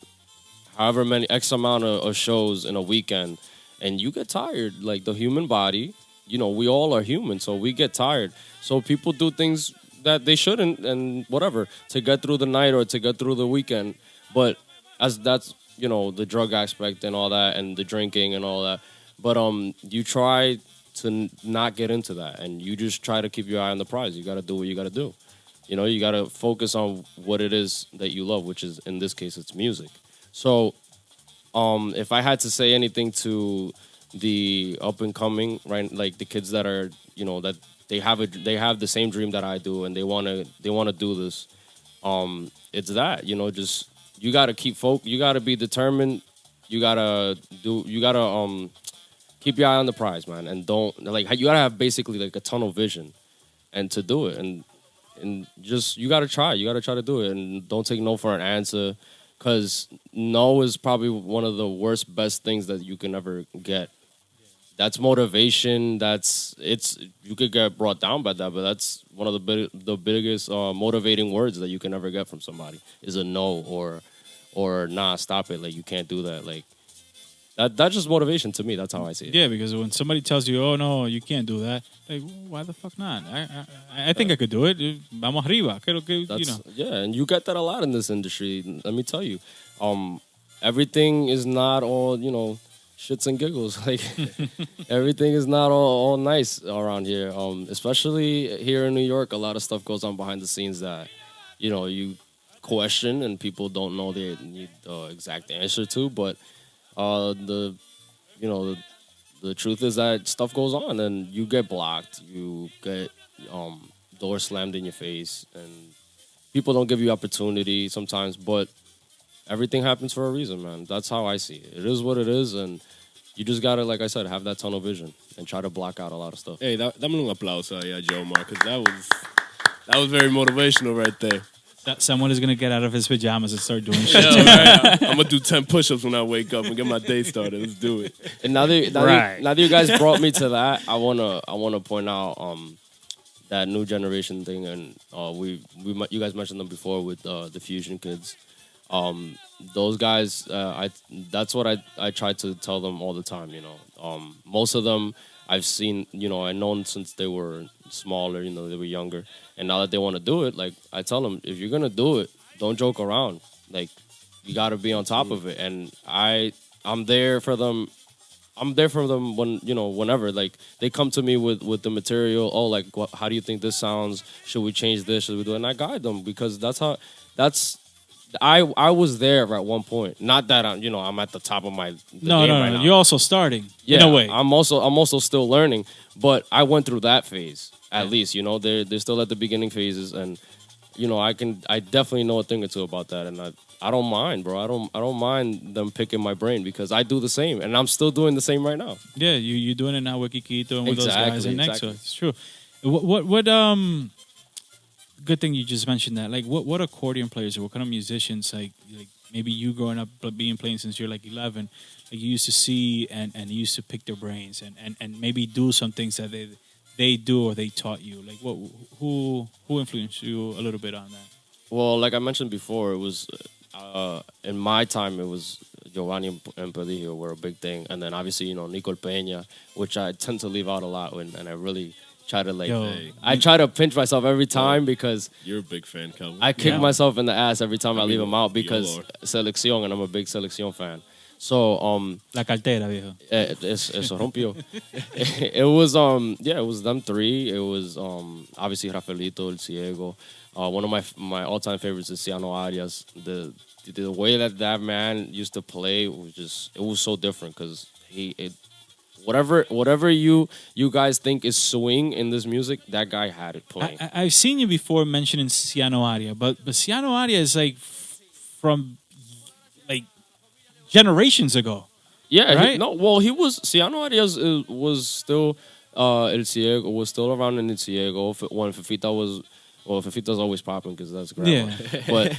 however many X amount of shows in a weekend, and you get tired. Like the human body, we all are human, so we get tired. So people do things that they shouldn't, and whatever, to get through the night or to get through the weekend. But as that's the drug aspect and all that, and the drinking and all that. But you try to not get into that, and you just try to keep your eye on the prize. You got to do what you got to do. You got to focus on what it is that you love, which is, in this case, it's music. So, if I had to say anything to the up and coming, right, like the kids that are, that they have the same dream that I do, and they wanna do this, it's that, just you got to keep you got to be determined. You gotta keep your eye on the prize, man, and don't you gotta have basically like a tunnel vision, and to do it, and just you gotta try to do it, and don't take no for an answer, because no is probably one of the best things that you can ever get. That's motivation. You could get brought down by that, but that's one of the biggest motivating words that you can ever get from somebody is a no or nah, stop it, like you can't do that. Like That's just motivation to me. That's how I see it. Yeah, because when somebody tells you, "Oh no, you can't do that," like, why the fuck not? I think I could do it. Vamos arriba. Yeah, and you get that a lot in this industry. Let me tell you, everything is not all shits and giggles. Like everything is not all nice around here. Especially here in New York, a lot of stuff goes on behind the scenes that you question and people don't know they need the exact answer to. But the truth is that stuff goes on and you get blocked, you get doors slammed in your face, and people don't give you opportunity sometimes, but everything happens for a reason, man. That's how I see it. It is what it is, and you just gotta, like I said, have that tunnel vision and try to block out a lot of stuff. Hey, dame un aplauso ahí a Jomar, because that was very motivational right there. Someone is gonna get out of his pajamas and start doing shit. Right. I'm gonna do 10 push-ups when I wake up and get my day started. Let's do it. And now that you guys brought me to that, I wanna point out that new generation thing, and you guys mentioned them before with the Fusion kids. Those guys, that's what I try to tell them all the time. Most of them I've seen, I've known since they were smaller, they were younger. And now that they want to do it, like I tell them, if you're going to do it, don't joke around. Like you got to be on top of it. And I'm there for them. I'm there for them when, whenever, like they come to me with the material. Oh, like, how do you think this sounds? Should we change this? Should we do it? And I guide them because I was there at one point. Not that I'm at the top of my game right now. You're also starting. Yeah, in a way. I'm also still learning, but I went through that phase at least. They're still at the beginning phases, and I definitely know a thing or two about that, and I don't mind, bro. I don't mind them picking my brain because I do the same, and I'm still doing the same right now. Yeah, you're doing it now with Kikito and with those guys in Nexo. It's true. What good thing you just mentioned that. Like, what accordion players or what kind of musicians, like maybe you growing up playing since you're like 11, like you used to see and you used to pick their brains and maybe do some things that they do or they taught you. Like, who influenced you a little bit on that? Well, like I mentioned before, it was in my time it was Giovanni and Pedillo were a big thing, and then obviously Nicole Peña, which I tend to leave out a lot, and I really try to I try to pinch myself every time because you're a big fan, Calvin. I kick myself in the ass every time I leave them out because Selección, and I'm a big Selección fan. So La cartera, viejo. Eso rompió. It was them three. It was obviously Rafaelito, El Ciego. One of my all-time favorites is Ciano Arias. The way that man used to play was so different because whatever you guys think is swing in this music, that guy had it playing. I've seen you before mentioning Ciano Arias, but Ciano Arias is like from like generations ago. Yeah, right? He was Ciano Arias was still El Ciego was still around in El Ciego when Fefita was. Well, Fefita's always popping because that's grandma. Yeah. But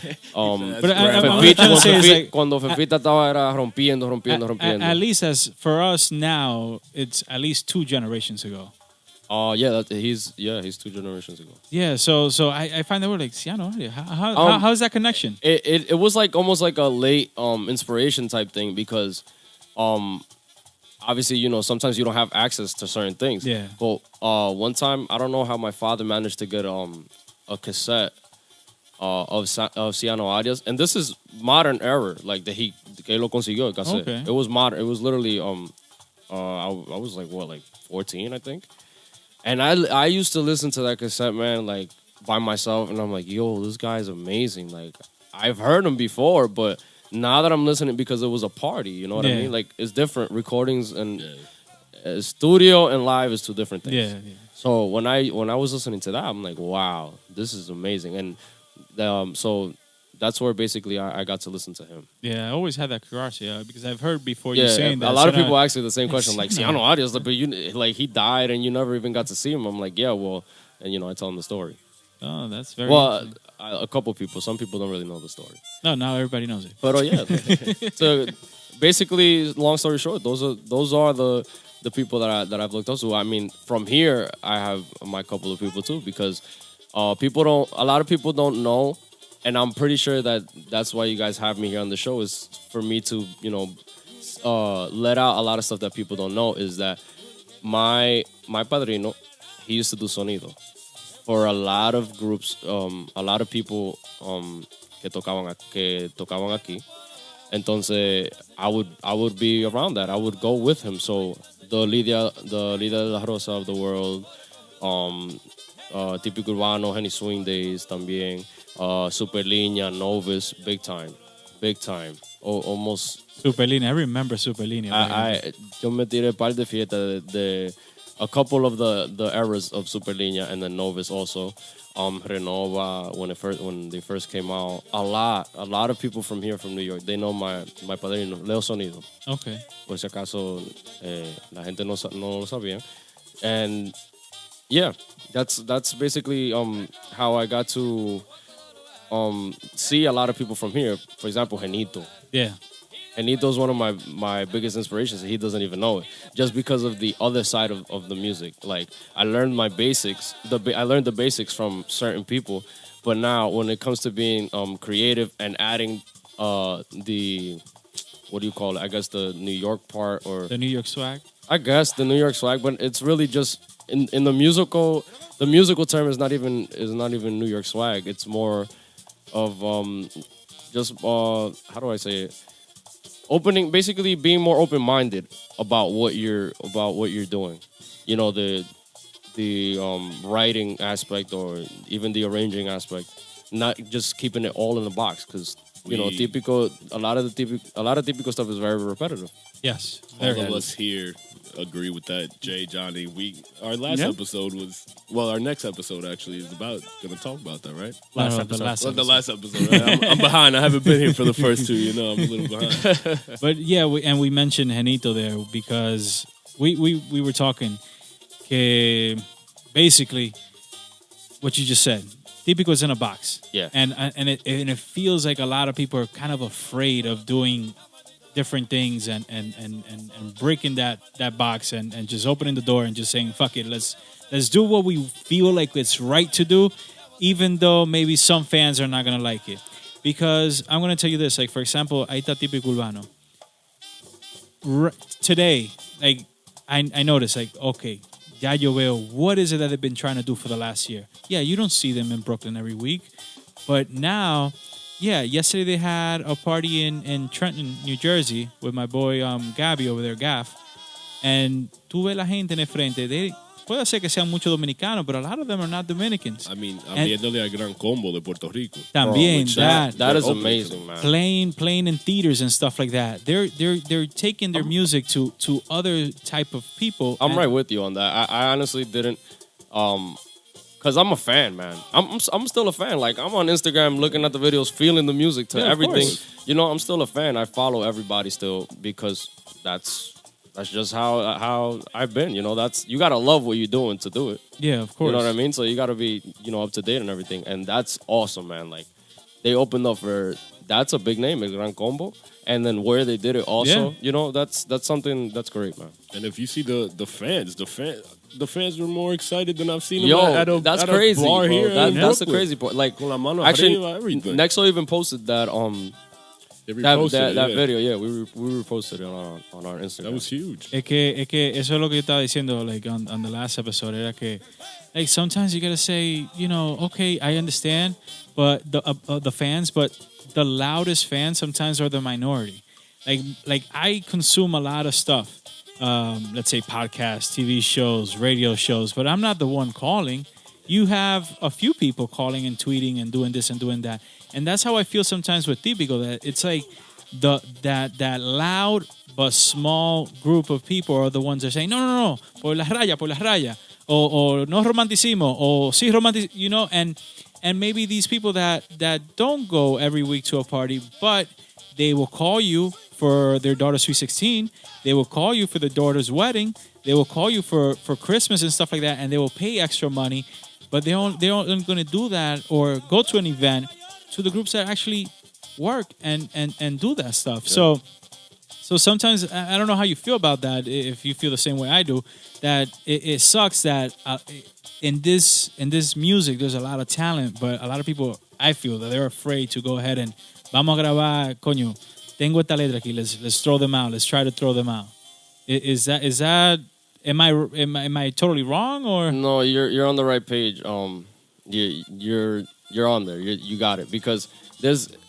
cuando Fefita estaba era rompiendo. At least as for us now, it's at least 2 generations ago. He's 2 generations ago. Yeah, so I find that we're like, Ciano, how's that connection? It was like almost like a late inspiration type thing because obviously, sometimes you don't have access to certain things. Yeah. But one time, I don't know how my father managed to get a cassette of Ciano Arias, and this is modern era, like que lo consiguió el cassette. Okay. It was modern. It was literally I was like 14, I think, and I used to listen to that cassette, man, like by myself, and I'm like, yo, this guy's amazing. Like I've heard him before, but now that I'm listening because it was a party, you know what I mean? Like it's different. Recordings and studio and live is 2 different things. Yeah. So when I was listening to that, I'm like, wow, this is amazing. And so that's where basically I got to listen to him. Yeah, I always had that curiosity because I've heard before you saying that. A lot of people ask me the same question, like, Ciano Arias, but he died and you never even got to see him. I'm like, yeah, well, and I tell them the story. Oh, that's very a couple people. Some people don't really know the story. No, now everybody knows it. But so basically, long story short, those are the people that I've looked up to. I mean, from here, I have my couple of people too because a lot of people don't know, and I'm pretty sure that's why you guys have me here on the show is for me to let out a lot of stuff that people don't know is that my padrino, he used to do sonido for a lot of groups, a lot of people que tocaban aquí. Entonces, I would be around that. I would go with him. So the Lidia de la Rosa of the world, Típico Urbano, Henny Swing Days también, Superlínea, Novus, big time. Almost. Superlínea, I remember Superlínea. Yo me tiré par de fiestas de a couple of the eras of Superlínea and then Novus also. Renova when they first came out. A lot of people from here from New York. They know my padrino, Leo Sonido. Okay. Por si acaso la gente no lo sabía. And yeah, that's basically how I got to see a lot of people from here. For example, Genito. Yeah. Genito's one of my biggest inspirations. He doesn't even know it, just because of the other side of the music. Like I learned my basics. I learned the basics from certain people, but now when it comes to being creative and adding the what do you call it? I guess the New York part or the New York swag. I guess the New York swag, but it's really just in the musical. The musical term is not even New York swag. It's more of just how do I say it? Basically being more open-minded about what you're doing. You know, the writing aspect or even the arranging aspect, not just keeping it all in the box because you know, a lot of typical stuff is very repetitive. Yes, all of us here agree with that. Jay, Johnny, our last episode was our next episode actually is going to talk about that, right? The last episode. Right? I'm behind. I haven't been here for the first two. You know, I'm a little behind. But yeah, we mentioned Genito there because we were talking. Basically, what you just said. Típico is in a box. Yeah. And it feels like a lot of people are kind of afraid of doing different things and breaking that box and just opening the door and just saying, fuck it, let's do what we feel like it's right to do, even though maybe some fans are not gonna like it. Because I'm gonna tell you this, like for example, ahí está Típico Urbano. Today, like I noticed, like, okay, ya yo veo, what is it that they've been trying to do for the last year? Yeah, you don't see them in Brooklyn every week. But now, yeah, yesterday they had a party in Trenton, New Jersey with my boy Gabby over there, Gaff. And tú ves la gente en el frente. Puede ser que sean muchos dominicanos, but a lot of them are not Dominicans. I mean, viéndole al Gran Combo de Puerto Rico. También, that is amazing, man. Playing in theaters and stuff like that. They're taking their music to other type of people. I'm right with you on that. I honestly didn't, cause I'm a fan, man. I'm still a fan. Like I'm on Instagram looking at the videos, feeling the music to everything. You know, I'm still a fan. I follow everybody still because that's just how I've been. You know, you gotta love what you're doing to do it. Yeah, of course. You know what I mean? So you gotta be, up to date and everything. And that's awesome, man. Like they opened up that's a big name, El Gran Combo. And then where they did it also, that's something that's great, man. And if you see the fans were more excited than I've seen them at a crazy, bar here. That's the crazy part. Like actually, Nexo even posted that that video. Yeah, we reposted it on our Instagram. That was huge. Es que eso es lo que yo estaba diciendo, like on the last episode, era que like sometimes you gotta say, okay, I understand, but the fans, but the loudest fans sometimes are the minority. Like I consume a lot of stuff. Let's say podcasts, TV shows, radio shows, but I'm not the one calling. You have a few people calling and tweeting and doing this and doing that. And that's how I feel sometimes with Típico, that it's like that loud but small group of people are the ones that are saying, no, por la raya, or no romanticismo, or sí romanticismo, and maybe these people that don't go every week to a party, but they will call you for their daughter's Sweet 16, they will call you for their daughter's wedding, they will call you for Christmas and stuff like that, and they will pay extra money, but they aren't going to do that or go to an event to the groups that actually work and do that stuff. Yeah. So sometimes, I don't know how you feel about that, if you feel the same way I do, that it sucks that in this music, there's a lot of talent, but a lot of people, I feel that they're afraid to go ahead and vamos a grabar, coño, tengo esta letra aquí. Let's throw them out. Let's try to throw them out. Is that? Am I totally wrong or? No, you're on the right page. You're on there. You got it because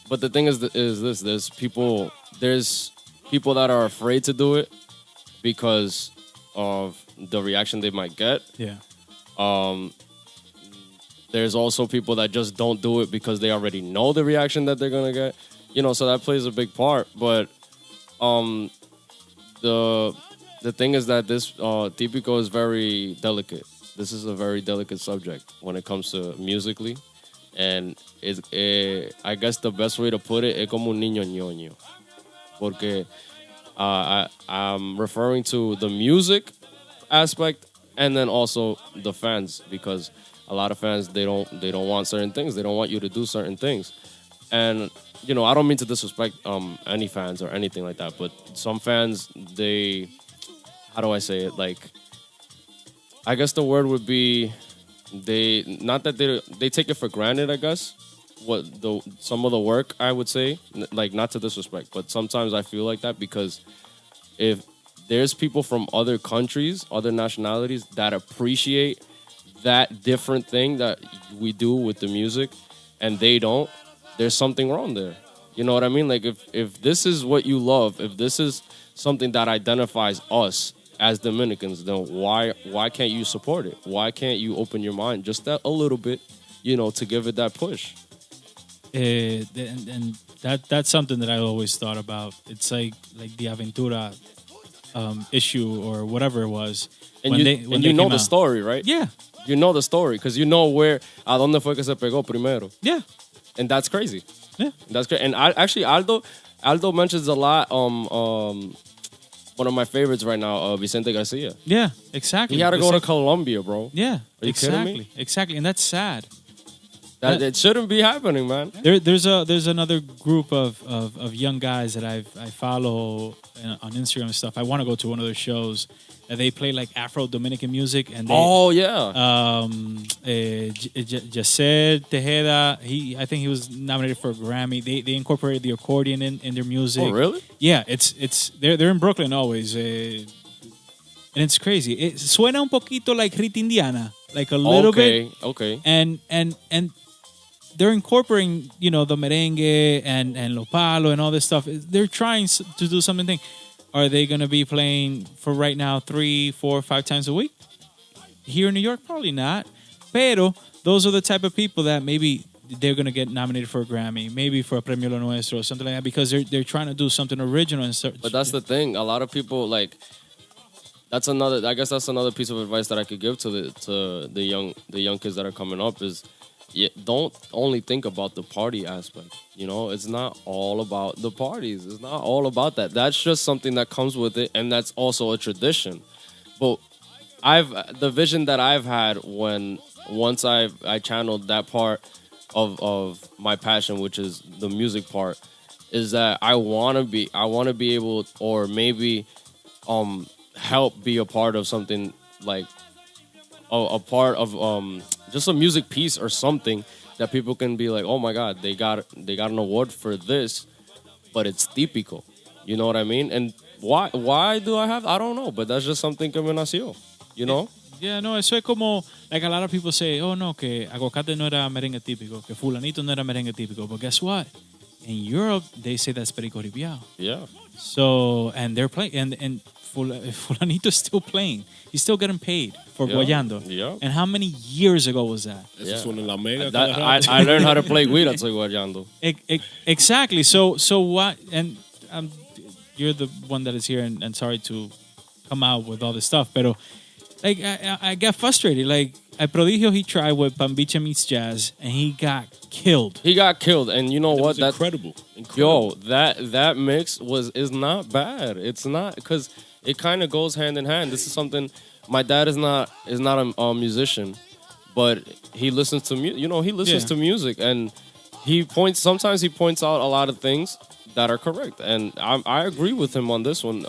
but the thing is this: there's people that are afraid to do it because of the reaction they might get. Yeah. There's also people that just don't do it because they already know the reaction that they're gonna get. So that plays a big part. But the thing is that this típico is very delicate. This is a very delicate subject when it comes to musically, and I guess the best way to put it es como un niño ñoño, porque I'm referring to the music aspect and then also the fans, because a lot of fans they don't want certain things. They don't want you to do certain things, and I don't mean to disrespect any fans or anything like that, but some fans how do I say it? Like, I guess the word would be they take it for granted, I guess. Some of the work, I would say, like, not to disrespect, but sometimes I feel like that because if there's people from other countries, other nationalities that appreciate that different thing that we do with the music and they don't, there's something wrong there. You know what I mean? Like, if this is what you love, if this is something that identifies us as Dominicans, then why can't you support it? Why can't you open your mind just a little bit, to give it that push? And that's something that I always thought about. It's like the Aventura issue or whatever it was. And you know the story, right? Yeah. You know the story because you know where a dónde fue que se pegó primero. Yeah. And that's crazy. Yeah. That's great. And actually Aldo mentions a lot one of my favorites right now, Vicente Garcia. Yeah, exactly. He had to go to Colombia, bro. Yeah, Are you kidding me? Exactly, and that's sad. It shouldn't be happening, man. There's another group of young guys that I follow on Instagram and stuff. I want to go to one of their shows. They play like Afro-Dominican music, and Yacer Tejeda. I think he was nominated for a Grammy. They incorporated the accordion in their music. Oh, really? Yeah, they're in Brooklyn always, and it's crazy. It suena un poquito like Rita Indiana, like a little bit. Okay. And they're incorporating, the merengue and lo palo and all this stuff. They're trying to do something. Are they going to be playing for right now 3, 4, 5 times a week? Here in New York, probably not. Pero those are the type of people that maybe they're going to get nominated for a Grammy, maybe for a Premio Lo Nuestro or something like that, because they're trying to do something original. But that's the thing. A lot of people, like, that's another piece of advice that I could give to the young kids that are coming up is, don't only think about the party aspect. It's not all about the parties. It's not all about that. That's just something that comes with it, and that's also a tradition. But the vision that I've had once I channeled that part of my passion, which is the music part, is that I want to be able, or maybe help be a part of something like a part of just a music piece or something that people can be like, oh my God, they got an award for this, but it's típico. You know what I mean? And why do I don't know, but that's just something que me nació, Yeah, no, eso es como, like a lot of people say, oh no, que aguacate no era merengue típico, que fulanito no era merengue típico, but guess what? In Europe, they say that's perico ripiao. Yeah. So, and they're playing, and Fulanito is still playing. He's still getting paid for Guayando. Yeah. And how many years ago was that? I learned how to play guira to Guayando. Exactly. So what? And you're the one that is here, and sorry to come out with all this stuff, but like I got frustrated. Like at Prodigio, he tried with Pambiche meets jazz, and he got killed. And you know what? That's incredible. Yo, that mix is not bad. It's not, because it kind of goes hand in hand. This is something. My dad is not a musician, but he listens to music. He listens to music, and sometimes he points out a lot of things that are correct, and I agree with him on this one.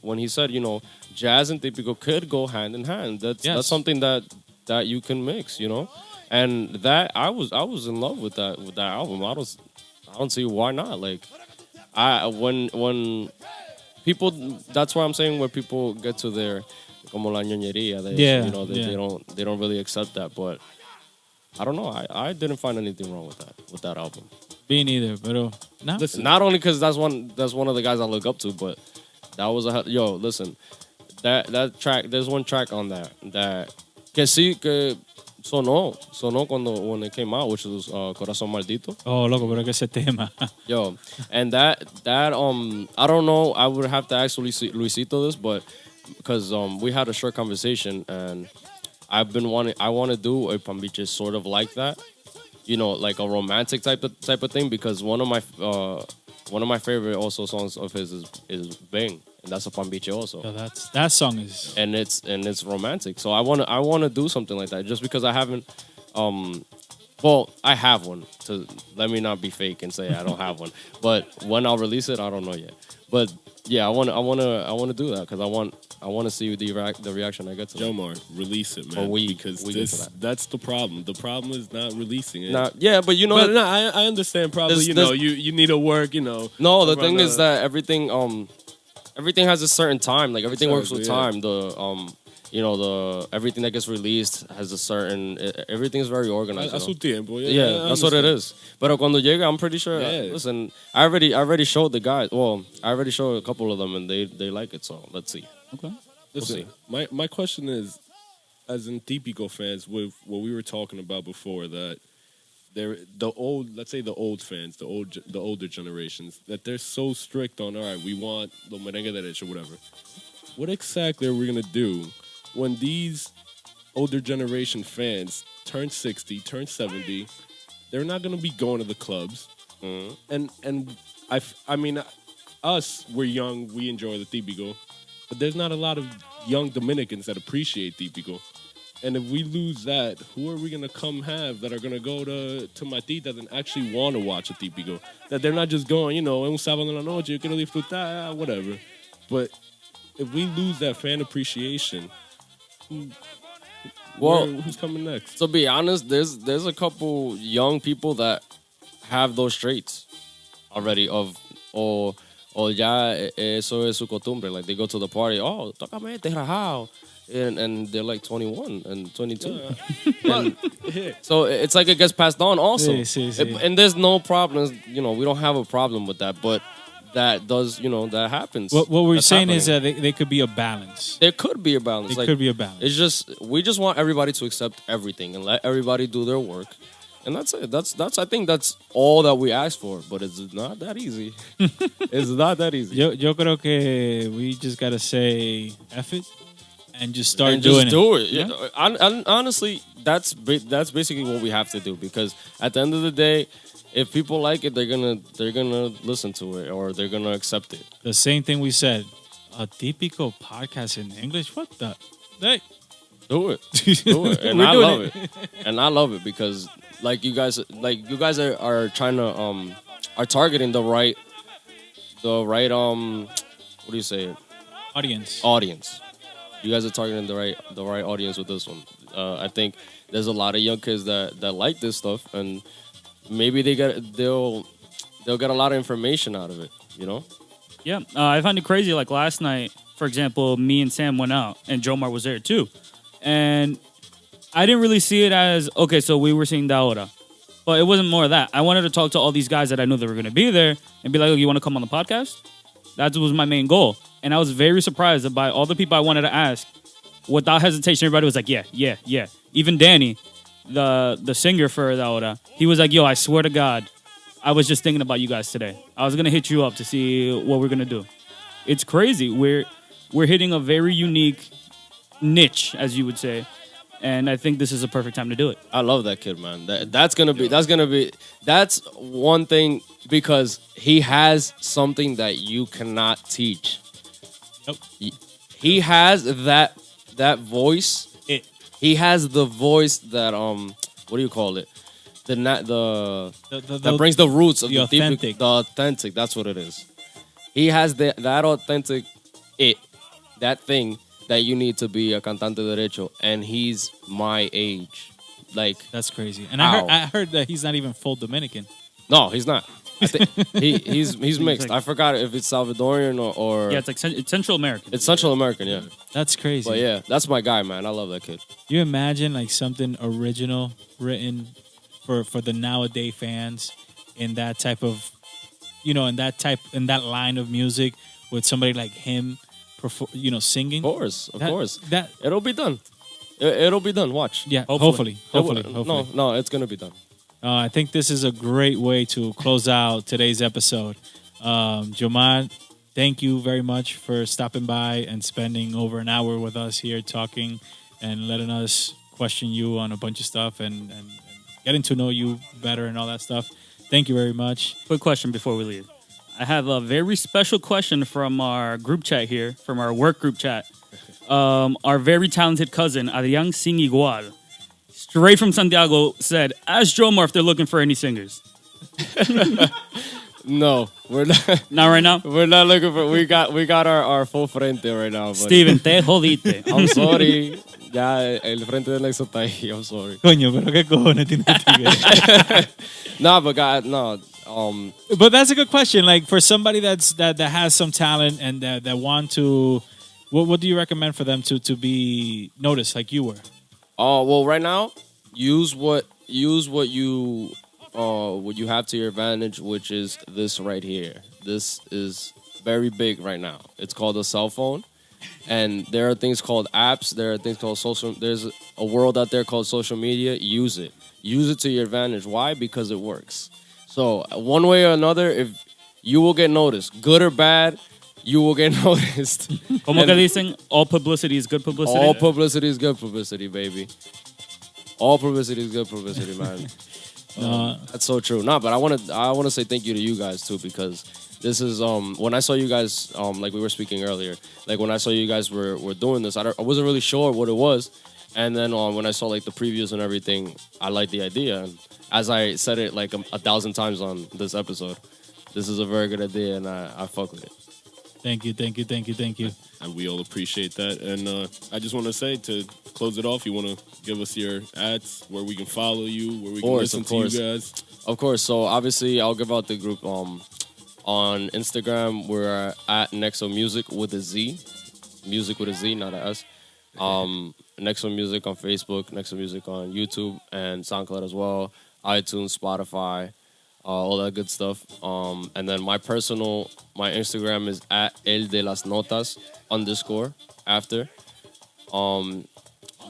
When he said, jazz and típico could go hand in hand. That's something that you can mix, and that I was in love with that album. I don't see why not. Like, when people, that's why I'm saying when people get to their como la ñoñería, Yeah, you know, yeah. they don't really accept that. But I don't know. I didn't find anything wrong with that album. Me neither, pero no. Listen, Not only because that's one of the guys I look up to, but that was listen, that track, there's one track on that que sí que sonó when it came out, which was Corazón Maldito. Oh, loco, pero que ese tema. Yo, and that I don't know, I would have to ask Luisito this, but because we had a short conversation, and I want to do a pambiche sort of like that, you know, like a romantic type of thing, because one of my favorite also songs of his is Bang, and that's a pambiche also. So that song is. And it's romantic. So I want to do something like that, just because I haven't well, I have one, to let me not be fake and say I don't have one. But when I'll release it, I don't know yet. But yeah, I want to do that, because I want to see the reaction I get to that. Jomar, release it, man. Because we get to that's the problem. The problem is not releasing it. Yeah, but you know, But no, I understand. Probably, you need to work. You know. No, the thing is that everything has a certain time. Like everything works with Exactly, time. Everything that gets released has a certain. Everything is very organized. A su tiempo. Yeah, that's what it is. But cuando llega, I'm pretty sure. Yeah. Listen, I already showed the guys. Well, I already showed a couple of them, and they like it. So let's see. Okay. Listen, my question is, as in Típico fans, with what we were talking about before, that let's say the old fans, the older generations, that they're so strict on, all right, we want the merengue derecho, whatever. What exactly are we gonna do when these older generation fans turn 60, turn 70? They're not gonna be going to the clubs, and I mean, us, we're young, we enjoy the Típico, but there's not a lot of young Dominicans that appreciate Típico. And if we lose that, who are we going to come have that are going to go to Matitas and actually want to watch a Típico? That they're not just going, un sábado en la noche, yo quiero disfrutar, whatever. But if we lose that fan appreciation, who's coming next? To be honest, there's a couple young people that have those traits already o ya eso es su costumbre. Like they go to the party, tócame este rajao. And they're like 21 and 22. And so it's like it gets passed on also. Sí. And there's no problem. We don't have a problem with that. But that does, that happens. What we're That's saying happening. is that they could be a balance. There could be a balance. It could be a balance. It's just, we just want everybody to accept everything and let everybody do their work. And that's it. That's I think that's all that we ask for. But it's not that easy. It's not that easy. Yo creo que we just gotta say F it and just start and doing just do it. Yeah? And honestly, that's basically what we have to do, because at the end of the day, if people like it, they're gonna listen to it, or they're gonna accept it. The same thing we said. A Típico podcast in English? What the? Hey. Do it. And I love it. And I love it because you guys are trying to are targeting the right what do you say? Audience. You guys are targeting the right audience with this one. I think there's a lot of young kids that like this stuff, and maybe they'll get a lot of information out of it. Yeah, I find it crazy. Like last night, for example, me and Sam went out, and Jomar was there too, and I didn't really see it as okay. So we were seeing Daora, but it wasn't more of that. I wanted to talk to all these guys that I knew they were going to be there, and be like, "Oh, you want to come on the podcast?" That was my main goal. And I was very surprised by all the people I wanted to ask. Without hesitation, everybody was like, yeah. Even Danny, the singer for the Ahora, he was like, yo, I swear to God, I was just thinking about you guys today. I was going to hit you up to see what we're going to do. It's crazy. We're hitting a very unique niche, as you would say. And I think this is a perfect time to do it. I love that kid, man. That's one thing, because he has something that you cannot teach. Nope. He has that voice. He has the voice that what do you call it? That brings the roots of the authentic. The authentic. That's what it is. He has that authentic that thing that you need to be a cantante derecho, and he's my age. Like, that's crazy. And I heard that he's not even full Dominican. No, he's not. He's mixed. I forgot if it's Salvadorian or Yeah, it's Central American. it's Central American. Yeah, That's crazy. but yeah, that's my guy, man. I love that kid. You imagine like something original written for the nowadays fans in that type of, in that line of music with somebody like him, singing. Of course. That It'll be done. It'll be done. Watch. yeah. Hopefully. Hopefully. No, it's gonna be done. I think this is a great way to close out today's episode. Jomar, thank you very much for stopping by and spending over an hour with us here talking and letting us question you on a bunch of stuff and getting to know you better and all that stuff. Thank you very much. Quick question before we leave. I have a very special question from our group chat here, from our work group chat. Our very talented cousin, Adrián Sin Igual, straight from Santiago, said, ask Jomar if they're looking for any singers. No, we're not. Not right now? We're not looking for. We got our full frente right now. Buddy. Steven, te jodiste. I'm sorry. Ya el frente del Nexo está ahí. I'm sorry. Coño, pero qué cojones tiene tigre. No, but God, no. But that's a good question. Like for somebody that has some talent and that want to, what do you recommend for them to be noticed like you were? Oh well, right now, use what you have to your advantage, which is this right here. This is very big right now. It's called a cell phone, and there are things called apps. There are things called social. There's a world out there called social media. Use it. Use it to your advantage. Why? Because it works. So one way or another, if you will get noticed, good or bad, you will get noticed. Como que dicen, all publicity is good publicity? All publicity is good publicity, baby. All publicity is good publicity, man. That's so true. No, but I want to say thank you to you guys too, because this is when I saw you guys like we were speaking earlier, like when I saw you guys were doing this, I wasn't really sure what it was, and then when I saw like the previews and everything, I liked the idea, and as I said it like 1,000 times on this episode, this is a very good idea, and I fuck with it. Thank you. And we all appreciate that. And I just want to say, to close it off, you want to give us your ads, where we can follow you, where we can listen to you guys. Of course. So obviously, I'll give out the group on Instagram. We're at Nexo Music with a Z. Music with a Z, not a S. Nexo Music on Facebook, Nexo Music on YouTube and SoundCloud as well, iTunes, Spotify, all that good stuff. And then my Instagram is at El de las Notas _ after.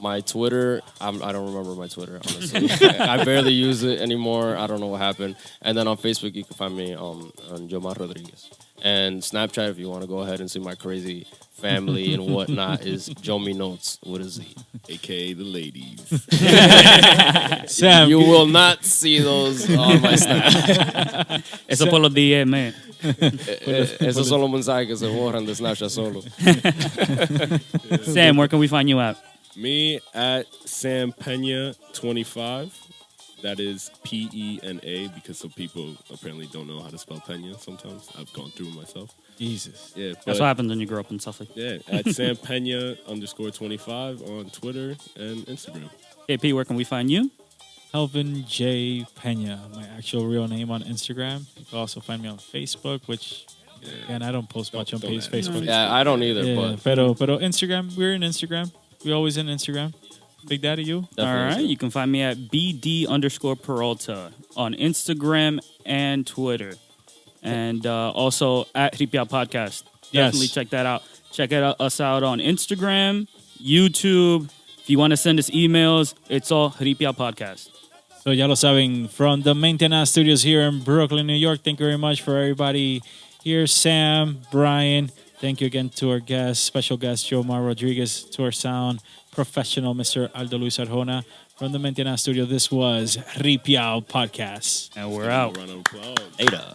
My Twitter, I don't remember my Twitter, honestly. I barely use it anymore. I don't know what happened. And then on Facebook, you can find me on Jomar Rodriguez. And Snapchat, if you want to go ahead and see my crazy family and whatnot, is Jomi Notes with a Z. A.K.A. the ladies. Sam, You will not see those on my Snap. Eso por los DM. Esos son los mensajes que se borran de Snapchat solo. Sam, where can we find you at? Me at Sam Pena 25. That is Pena, because some people apparently don't know how to spell Pena sometimes. I've gone through it myself. Jesus. Yeah, That's what happens when you grow up in Suffolk. Yeah, at Sam Pena _25 on Twitter and Instagram. KP, where can we find you? Kelvin J. Pena, my actual real name on Instagram. You can also find me on Facebook, which, again, I don't post much on don't add Facebook. it. Yeah, I don't either, Yeah, but pero Instagram, we're in Instagram. We always in Instagram. Big Daddy, you? All right. You can find me at BD_Peralta on Instagram and Twitter. And also at RipiaoPodcast. Definitely check that out. Check us out on Instagram, YouTube. If you want to send us emails, it's all RipiaoPodcast. So ya lo saben, from the Maintenance Studios here in Brooklyn, New York. Thank you very much for everybody here. Sam, Brian, thank you again to our guest, special guest, Jomar Rodriguez, to our sound professional, Mr. Aldo Luis Arjona. From the Maintenance Studio, this was Ripiao Podcast. And we're out. Round of applause. Ada.